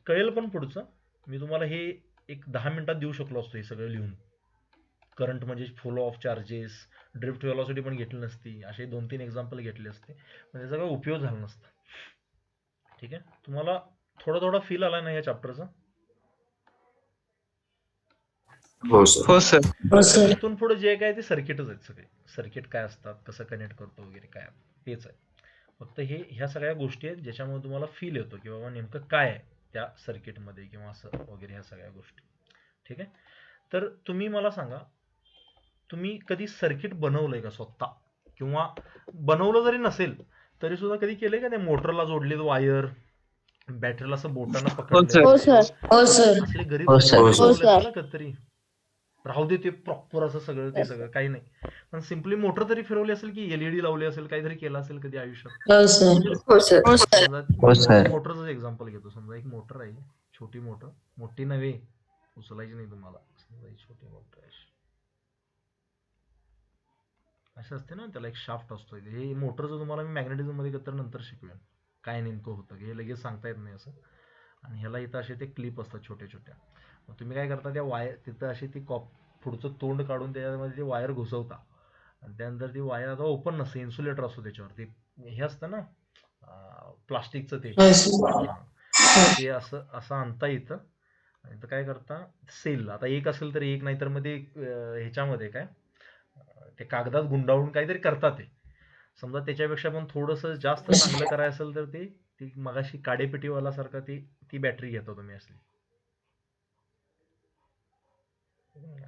कळेल पण पुढचं. मी तुम्हाला हे एक 10 मिनिटात देऊ शकलो असतो हे सगळं लिहून. करंट म्हणजे flow of charges, drift velocity पण घेतली नसती, असे 2-3 एक्झाम्पल घेतले असते, पण त्याचा काही उपयोग झाला नसता. ठीक आहे? तुम्हाला थोडा थोडा फील आला ना या चॅप्टरचा?
हो सर.
हो सर.
हो सर.
इथून पुढे जे काय ते सर्किटच आहेत सगळे. सर्किट काय असतात, कसं कनेक्ट करतो वगैरे काय, तेच आहे. फक्त ह्या सगळ्या गोष्टी आहेत ज्याच्यामुळे तुम्हाला फील येतो की बाबा नेमकं काय आहे त्या सर्किटमध्ये किंवा असं वगैरे, ह्या सगळ्या गोष्टी. ठीक आहे? तर तुम्ही मला सांगा, तुम्ही कधी सर्किट बनवलंय का स्वतः? किंवा बनवलं जरी नसेल तरी सुद्धा कधी केलंय का ते मोटरला जोडलेलं वायर, बॅटरीला असं बोटानं
सर.
पकडलं,
हो सर.
हो सर.
असले घरी
हो सर.
बनवले
हो सर.
ना कधीतरी? राहू दे ते प्रॉपर असं सगळं, ते सगळं काही नाही, पण सिम्पली मोटर तरी फिरवली असेल की एलईडी लावली असेल, काहीतरी केलं असेल कधी आयुष्यात?
हो सर. हो सर.
हो सर.
समजा
हो सर.
मोटरचं एक्झाम्पल घेतो. समजा एक मोटर आहे, छोटी मोटर, मोठी नव्हे, उचलायची नाही तुम्हाला. समजा एक छोटी मोटर आहे असं असते ना, त्याला एक शाफ्ट असतो. हे मोटरचं तुम्हाला मी मॅग्नेटिझम मध्ये तर नंतर शिकवेन काय नेमकं होतं, हे लगेच सांगता येत नाही असं. आणि ह्याला इथं असे ते क्लिप असतात छोट्या छोट्या. मग तुम्ही काय करता, त्या वायर तिथं अशी ती पुढचं तोंड काढून त्याच्यामध्ये ते वायर घुसवता, आणि त्यानंतर ती वायर आता ओपन नसते, इन्सुलेटर असतो त्याच्यावर, ते हे असतं ना प्लास्टिकचं ते,
हो सर.
ते असं असं आणता येतं, आणि तर काय करता सेल, आता एक असेल तर एक, नाहीतर मध्ये ह्याच्यामध्ये काय ते कागदात गुंडाळून काहीतरी करतात ते. समजा त्याच्यापेक्षा पण थोडंसं जास्त चांगलं करायचं असेल तर ते ती मगाशी काडेपेटीवाला सारखा ती ती बॅटरी घेता तुम्ही असली.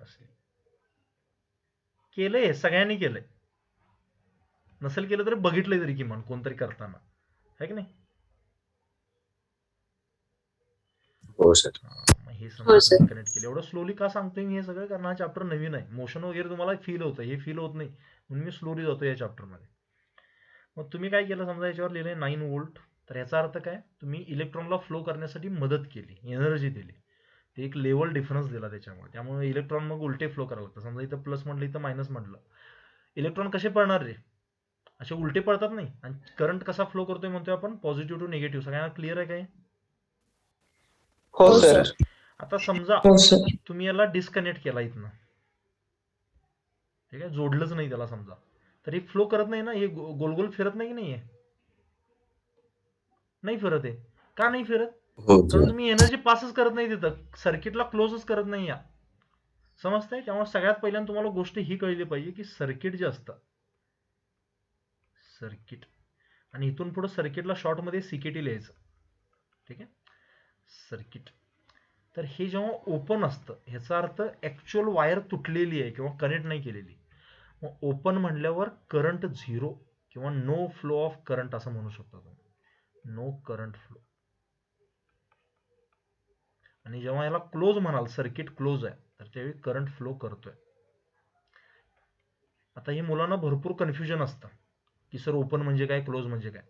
असली केलंय, सगळ्यांनी केलंय. नसेल केलं तरी बघितलंय तरी किमान कोणतरी करताना, है की नाही?
हो सर.
मग हे
हो
समजा
सर.
तुम्ही कनेक्ट केलं. एवढं स्लोली का सांगतोय मी हे सगळं? कारण हा चॅप्टर नवीन आहे. मोशन वगैरे तुम्हाला फील होतं, हे फील होत नाही, म्हणून मी स्लोली जातो या चॅप्टरमध्ये. मग तुम्ही काय केलं, समजा याच्यावर लिहिलंय 9 व्होल्ट, तर याचा अर्थ काय? तुम्ही इलेक्ट्रॉनला फ्लो करण्यासाठी मदत केली, एनर्जी दिली, ते एक लेवल डिफरन्स दिला त्याच्यामुळे. त्यामुळे इलेक्ट्रॉन मग उलटे फ्लो करावं लागतं. समजा इथं प्लस म्हटलं, इथं मायनस म्हटलं, इलेक्ट्रॉन कसे पळणार रे? असे उलटे पळतात नाही. आणि करंट कसा फ्लो करतोय म्हणतोय आपण? Positive to negative. सगळ्यांना क्लिअर आहे काय?
हो
हो
सर.
सर.
आता समजा
हो सर.
तुम्ही याला डिस्कनेक्ट केला इथनं, ठीक आहे, जोडलंच नाही त्याला समजा, तर हे फ्लो करत नाही ना, हे गोल गोल फिरत नाही की नाहीये? नाही फिरत आहे. का नाही फिरत?
हो
कारण
सर.
तुम्ही एनर्जी पासच करत नाही तिथं, सर्किटला क्लोजच करत नाही. या समजतंय? त्यामुळे सगळ्यात पहिल्यांदा तुम्हाला गोष्ट ही कळली पाहिजे की सर्किट जे असतं, सर्किट, आणि इथून पुढे सर्किटला शॉर्टमध्ये सीकेटी लिहायचं, ठीक आहे, सर्किट. तर हे जेव्हा ओपन असतं ह्याचा अर्थ ऍक्च्युअल वायर तुटलेली आहे किंवा कनेक्ट नाही केलेली. मग ओपन म्हणल्यावर करंट झिरो किंवा नो फ्लो ऑफ करंट असं म्हणू शकता तुम्ही, नो करंट फ्लो. आणि जेव्हा याला क्लोज म्हणाल, सर्किट क्लोज आहे, तर त्यावेळी करंट फ्लो करतोय. आता हे मुलांना भरपूर कन्फ्युजन असतं की सर ओपन म्हणजे काय, क्लोज म्हणजे काय.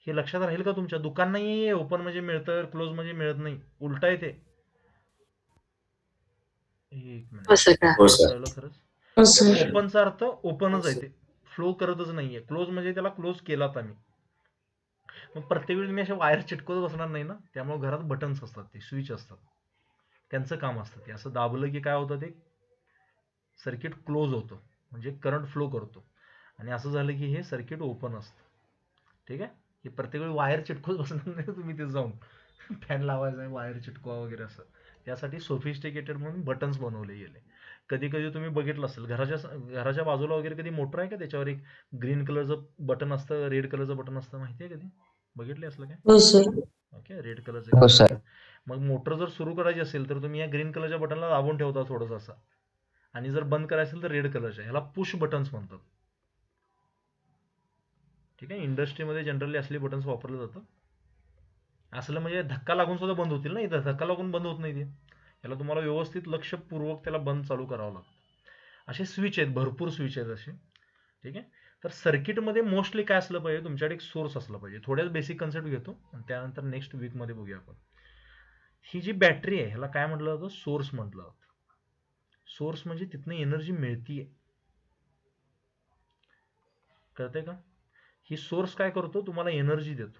हे लक्षात राहील का तुमच्या? दुकान नाही ओपन म्हणजे मिळतं, क्लोज म्हणजे मिळत नाही, उलटा आहे ते. एक
हो
मिनिट,
सर.
हो सर.
कळलं खरंच?
हो सर.
ओपनचा अर्थ ओपनच आहे, ते फ्लो करतच नाहीये. क्लोज म्हणजे त्याला क्लोज केलात आम्ही. मग प्रत्येक वेळी तुम्ही अशा वायर चिटकवत बसणार नाही ना, त्यामुळे घरात बटन्स असतात, ते स्विच असतात, त्यांचं काम असतं ते. असं दाबलं की काय होतं, ते सर्किट क्लोज होतं, म्हणजे करंट फ्लो करतो. आणि असं झालं की हे सर्किट ओपन असतं, ठीक आहे. हे प्रत्येक वेळी वायर चिटकवत बसणार नाही तुम्ही, ते जाऊन फॅन लावायचा आहे, वायर चिटकवा वगैरे असं. त्यासाठी सोफिस्टिकेटेड म्हणून बटन्स बनवले गेले. कधी कधी तुम्ही बघितलं असेल, घराच्या बाजूला वगैरे कधी मोटर आहे का, त्याच्यावर एक ग्रीन कलरचं बटन असतं, रेड कलरचं बटन असतं, माहिती आहे कधी? बघितले असलं काय?
हो सर.
ओके, रेड
हो
कलरचं
सर.
मग मोटर जर सुरू करायची असेल तर तुम्ही या ग्रीन कलरच्या बटनला दाबून ठेवता थोडंसं असं, आणि जर बंद करायचं असेल तर रेड कलरच्या, ह्याला पुश बटन्स म्हणतात, ठीक आहे. इंडस्ट्रीमध्ये जनरली असले बटन्स वापरले जातात. असलं म्हणजे धक्का लागून सुद्धा बंद होतील ना, इथं धक्का लागून बंद होत नाही ते. याला तुम्हाला व्यवस्थित लक्षपूर्वक त्याला बंद चालू करावं लागतं. असे स्विच आहेत, भरपूर स्विच आहेत असे, ठीक आहे. तर सर्किटमध्ये मोस्टली काय असलं पाहिजे, तुमच्याकडे एक सोर्स असला पाहिजे. थोड्याच बेसिक कन्सेप्ट घेतो आणि त्यानंतर नेक्स्ट वीकमध्ये बघूया आपण. ही जी बॅटरी आहे ह्याला काय म्हटलं जातं? सोर्स म्हटलं जातं. सोर्स म्हणजे तिथनं एनर्जी मिळतीये, कळतंय का? ही सोर्स काय करतो? तुम्हाला एनर्जी देतो.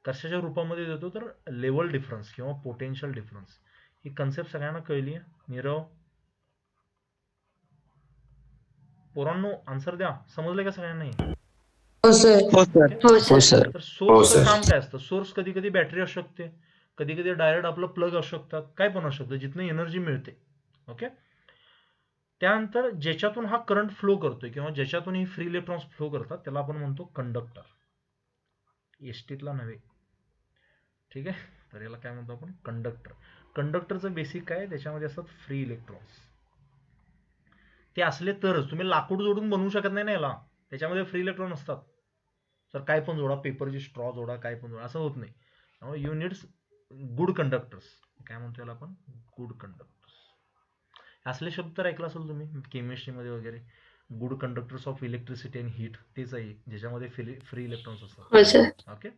कशाच्या रूपामध्ये देतो? तर लेवल डिफरन्स किंवा पोटेन्शियल डिफरन्स. ही कन्सेप्ट सगळ्यांना कळली आहे? नीरव, पोरांनो आन्सर द्या, समजलंय का सगळ्यांना हे?
हो सर.
हो सर.
ओके.
हो
हो
सर.
सर.
तर
हो
सोर्सचं
सर.
काम काय असतं? सोर्स कधी कधी बॅटरी असू शकते, कधी कधी डायरेक्ट आपलं प्लग असू शकतात, काय पण असू शकतं जिथनं एनर्जी मिळते. ओके. त्यानंतर ज्याच्यातून हा करंट फ्लो करतोय किंवा ज्याच्यातून ही फ्री इलेक्ट्रॉन्स फ्लो करतात त्याला आपण म्हणतो कंडक्टर. एसटीतला नव्हे, ठीक आहे. तर याला काय म्हणतो आपण? कंडक्टर. कंडक्टरचं बेसिक काय? त्याच्यामध्ये असतात फ्री इलेक्ट्रॉन्स. ते असले तरच, तुम्ही लाकूड जोडून बनवू शकत नाही ना याला, त्याच्यामध्ये फ्री इलेक्ट्रॉन असतात. तर काय पण जोडा, पेपरची स्ट्रॉ जोडा, काय पण जोडा, असं होत नाही. त्यामुळे यू नीड्स गुड कंडक्टर्स. काय म्हणतो याला आपण? Good conductors. असले शब्द तर ऐकला असेल तुम्ही केमिस्ट्रीमध्ये वगैरे, good conductors of electricity and heat. तेच आहे ज्याच्यामध्ये फ्री इलेक्ट्रॉन्स असतात.
हो सर.
ओके.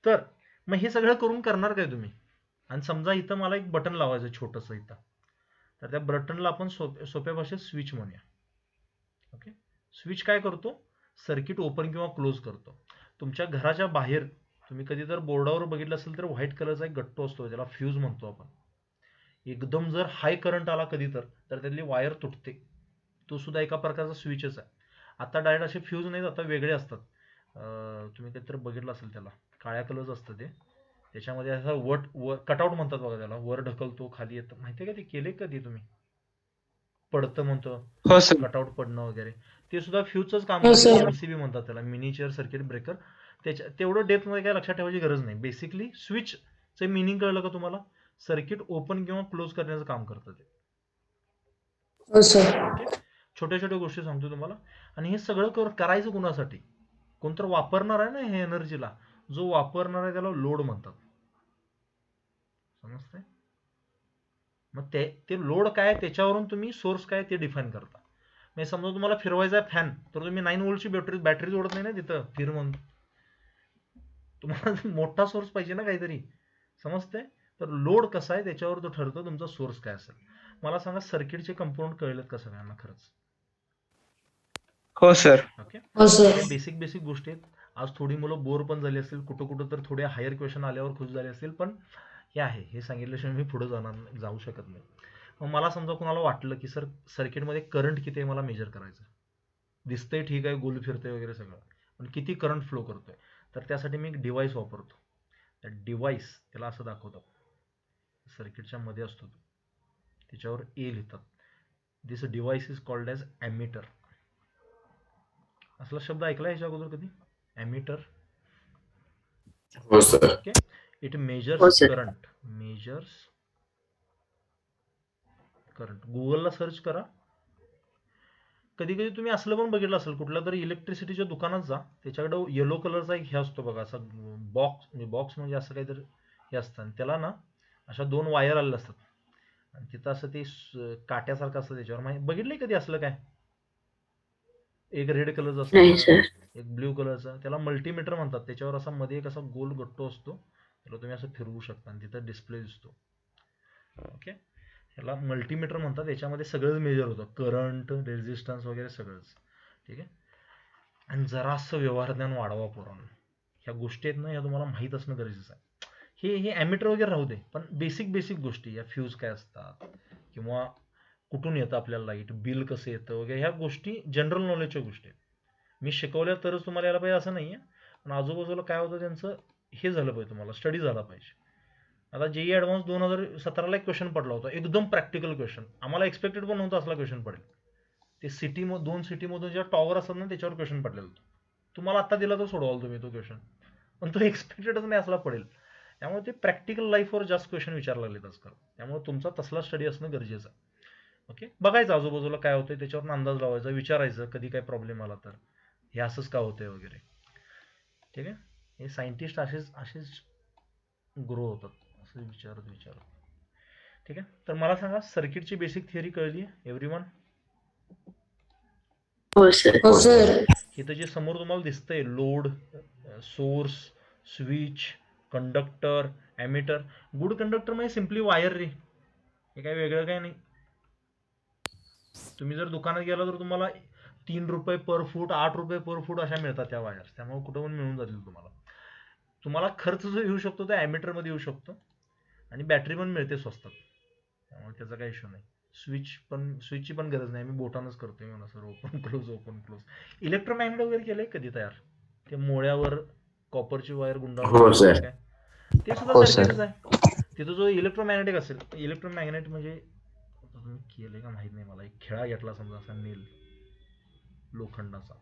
तर मग हे सगळं करून करणार काय तुम्ही? आणि समजा इथं मला एक बटन लावायचं छोटंसं इथं, तर त्या बटनला आपण सोप्या भाषेत स्विच म्हणूया. ओके. स्विच काय करतो? सर्किट ओपन किंवा क्लोज करतो. तुमच्या घराच्या बाहेर तुम्ही कधी जर बोर्डावर बघितलं असेल तर व्हाईट कलरचा एक गट्टू असतो, त्याला फ्यूज म्हणतो आपण. एकदम जर हाय करंट आला कधी तर त्यातली वायर तुटते. तो सुद्धा एका प्रकारचा स्विचच आहे. आता डायरेक्ट असे फ्यूज नाहीत, आता वेगळे असतात. तुम्ही काहीतरी बघितलं असेल, त्याला काळ्या कलरचं असतं ते, त्याच्यामध्ये असा वर कटआउट म्हणतात बघा त्याला, वर ढकलतो खाली येतं, माहितीये का ते केले कधी तुम्ही? पडतं म्हणतो,
हो सर.
कटआउट पडणं वगैरे, ते सुद्धा फ्यूजच काम
हो,
करतं.
सर.
एमसीबी म्हणतात त्याला, मिनिचर सर्किट ब्रेकर. त्याच्या तेवढं डेप्थ मध्ये काय लक्षात ठेवायची गरज नाही. बेसिकली स्विचचे मिनिंग कळलं का तुम्हाला? सर्किट ओपन किंवा क्लोज करण्याचं काम करतं ते.
हो सर.
ओके, छोट्या छोट्या गोष्टी सांगतो तुम्हाला. आणि हे सगळं करायचं कुणासाठी? कोणतर वापरणार आहे ना हे एनर्जीला, जो वापरणार आहे त्याला लोड म्हणतात. समजतंय? मग ते लोड काय, त्याच्यावरून तुम्ही सोर्स काय ते डिफाईन करता. म्हणजे समजा तुम्हाला फिरवायचा आहे फॅन, तर तुम्ही 9 व्होल्टची बॅटरी जोडत नाही ना तिथं फिर म्हणून. तुम्हाला मोठा सोर्स पाहिजे ना काहीतरी. समजतंय? तर लोड कसा आहे त्याच्यावर तो ठरतो तुमचा सोर्स काय असेल. मला सांगा, सर्किटचे कंपोनंट कळलेत का सगळ्यांना खरंच?
हो सर.
ओके,
हो सर.
बेसिक गोष्टी आहेत. आज थोडी मुलं बोर पण झाली असतील, कुठं तर थोडे हायर क्वेश्चन आल्यावर खुश झाले असतील, पण हे आहे, हे सांगितल्याशिवाय मी पुढे जाऊ शकत नाही. मग मला समजा कुणाला वाटलं की सर सर्किटमध्ये करंट किती आहे मला मेजर करायचं, दिसतंय ठीक आहे, गोल फिरतंय वगैरे सगळं, पण किती करंट फ्लो करतोय, तर त्यासाठी मी एक डिव्हाइस वापरतो. त्या डिव्हाइस त्याला असं दाखवतो, सर्किटच्या मध्ये असतो तो, त्याच्यावर ए लिहितात. This device is called as ammeter. असला शब्द ऐकला याच्या अगोदर कधी? ॲमीटर.
हो सर.
ओके, इट
हो
मेजर्स
सर.
करंट. गुगलला सर्च करा. कधी कधी तुम्ही असलं पण बघितलं असेल, कुठल्या तरी इलेक्ट्रिसिटीच्या दुकानात जा, त्याच्याकडे येलो कलरचा एक हे असतो बघा, असा बॉक्स म्हणजे असं काहीतरी हे असतं, आणि त्याला ना अशा 2 वायर आलेल्या असतात, आणि तिथं असं ते काट्यासारखं असतं त्याच्यावर. बघितलंय कधी असलं काय? एक रेड कलरचा
नाही
असतो,
सर.
एक ब्ल्यू कलरचा, त्याला मल्टीमीटर म्हणतात. त्याच्यावर असा मध्ये एक असा गोल गट्टो असतो, त्याला तुम्ही असं फिरवू शकता आणि तिथं डिस्प्ले दिसतो. ओके, ह्याला मल्टीमीटर म्हणतात. याच्यामध्ये सगळंच मेजर होतं, करंट, रेझिस्टन्स वगैरे सगळंच. ठीक आहे, आणि जरासं व्यवहार ज्ञान वाढवा पोरांनो. ह्या गोष्टी आहेत ना, ह्या तुम्हाला माहीत असणं गरजेचं आहे. हे ॲमीटर वगैरे राहू दे, पण बेसिक गोष्टी, या फ्यूज काय असतात, किंवा कुठून येतं आपल्याला लाईट, बिल कसं येतं वगैरे, ह्या गोष्टी जनरल नॉलेजच्या गोष्टी आहेत. मी शिकवल्या तरच तुम्हाला यायला पाहिजे असं नाही आहे, पण आजूबाजूला काय होतं त्यांचं हे झालं पाहिजे, तुम्हाला स्टडी झाला पाहिजे. आता जेई ॲडव्हान्स 2017ला एक क्वेश्चन पडला होता, एकदम प्रॅक्टिकल क्वेश्चन. आम्हाला एक्सपेक्टेड पण नव्हतं असला क्वेश्चन पडेल. ते दोन सिटीमधून ज्या टॉवर असतात ना त्याच्यावर क्वेश्चन पडलेला होता. तुम्हाला आता दिला तर सोडवाल तुम्ही तो क्वेश्चन, पण तो एक्सपेक्टेडच नाही असला पडेल. त्यामुळे ते प्रॅक्टिकल लाईफवर जास्त क्वेश्चन विचारला लागलेत आजकाल. त्यामुळे तुमचा तसला स्टडी असणं गरजेचं आहे. ओके, बघायचं आजूबाजूला काय होतंय, त्याच्यावर अंदाज लावायचा, विचारायचं कधी काय प्रॉब्लेम आला तर, हे असंच का होतंय वगैरे. ठीक आहे, हे सायंटिस्ट असेच ग्रो होतात, असं विचारत. ठीक आहे, तर मला सांगा, सर्किटची बेसिक थिअरी कळली आहे एव्हरीवन?
हो सर.
हो सर.
इथं जे समोर तुम्हाला दिसतंय, load, source, switch, conductor, ammeter. Good conductor म्हणजे सिम्पली वायर रे, हे काही वेगळं काही नाही. तुम्ही जर दुकानात गेला तर तुम्हाला 3 रुपये पर फूट, 8 रुपये पर फूट अशा मिळतात त्या वायर्स. त्यामुळे कुठं पण मिळून जातील तुम्हाला खर्च जो येऊ शकतो तो ॲमीटर मध्ये येऊ शकतो, आणि बॅटरी पण मिळते स्वस्तात, त्यामुळे त्याचा काही इश्यू नाही. स्विचची पण गरज नाही, मी बोटानच करतोय म्हणा सर, ओपन क्लोज. इलेक्ट्रोमॅग्नेट वगैरे केलंय कधी तयार? ते मोळ्यावर कॉपरची वायर गुंडाळून
हो सर.
काय, ते सुद्धा
हो
सर्किटच
सर.
आहे. तिथं जो इलेक्ट्रोमॅग्नेटिक असेल, इलेक्ट्रोमॅग्नेट म्हणजे तुम्ही केलंय का माहित नाही मला, एक खेळा घेतला समजा असा नेल लोखंडाचा,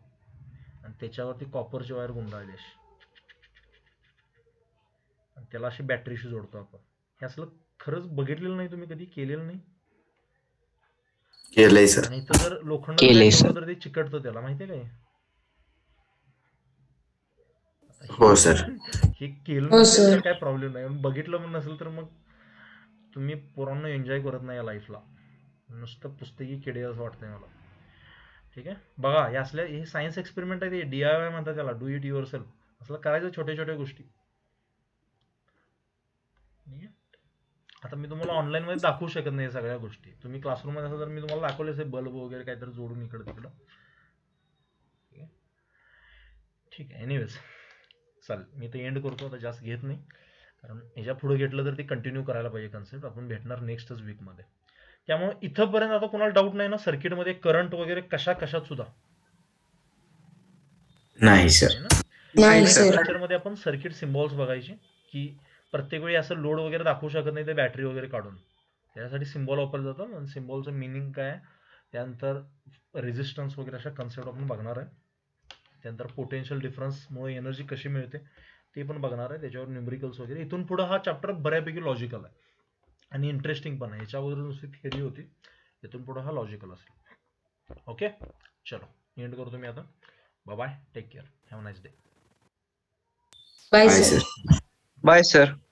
आणि त्याच्यावरती कॉपरची वायर गुंडाळली अशी, आणि त्याला अशी बॅटरीशी जोडतो आपण. हे असलं खरंच बघितलेलं नाही तुम्ही कधी, केलेलं नाही?
केलंय सर.
आणि इथं जर लोखंड
केलंय
ठेवलं तर ते चिकटतं, त्याला माहितीये काय?
हो सर.
हे केलं
हो
नसेल
सर.
तर काय प्रॉब्लेम नाही, पण बघितलं पण नसेल तर मग तुम्ही पोरांना एन्जॉय करत नाही या लाईफला, नुसतं पुस्तकी किडे असं वाटतंय मला. ठीक आहे, बघा हे सायन्स एक्सपेरिमेंट आहे, ते DIY म्हणतात त्याला, डू इट युअर सेल्फ. असलं करायचं छोट्या गोष्टी. आता मी तुम्हाला ऑनलाईन मध्ये दाखवू शकत नाही सगळ्या गोष्टी. तुम्ही क्लासरूम मध्ये असं तर मी तुम्हाला दाखवले असेल, बल्ब वगैरे काहीतरी जोडून इकडं तिकडं. ठीक आहे, एनिवेज चालेल, मी ते एंड करतो आता, जास्त घेत नाही, कारण ह्याच्या पुढे घेतलं तर ते कंटिन्यू करायला पाहिजे कन्सेप्ट. आपण भेटणार नेक्स्टच वीकमध्ये. त्यामुळे इथंपर्यंत आता कोणाला डाऊट नाही ना सर्किटमध्ये करंट वगैरे कशात सुद्धा?
नाही सर.
आहे ना?
नाही सर.
लेक्चरमध्ये आपण सर्किट सिम्बॉल्स बघायचे, की प्रत्येक वेळी असं लोड वगैरे दाखवू शकत नाही ते बॅटरी वगैरे काढून. त्यासाठी सिम्बॉल वापरलं जातं आणि सिम्बॉलचं मिनिंग काय आहे, त्यानंतर रेझिस्टन्स वगैरे अशा कन्सेप्ट आपण बघणार आहे. त्यानंतर पोटेन्शियल डिफरन्समुळे एनर्जी कशी मिळते ते पण बघणार आहे, त्याच्यावर न्यूमरिकल्स वगैरे. इथून पुढे हा चॅप्टर बऱ्यापैकी लॉजिकल आहे आणि इंटरेस्टिंग पण आहे. याच्या अगोदर नुसती थिअरी होती, इथून पुढे हा लॉजिकल असेल. ओके, चलो एंड करतो मी आता. Bye bye, take care, have a nice day.
Bye
bye
sir.
Sir.
Bye sir.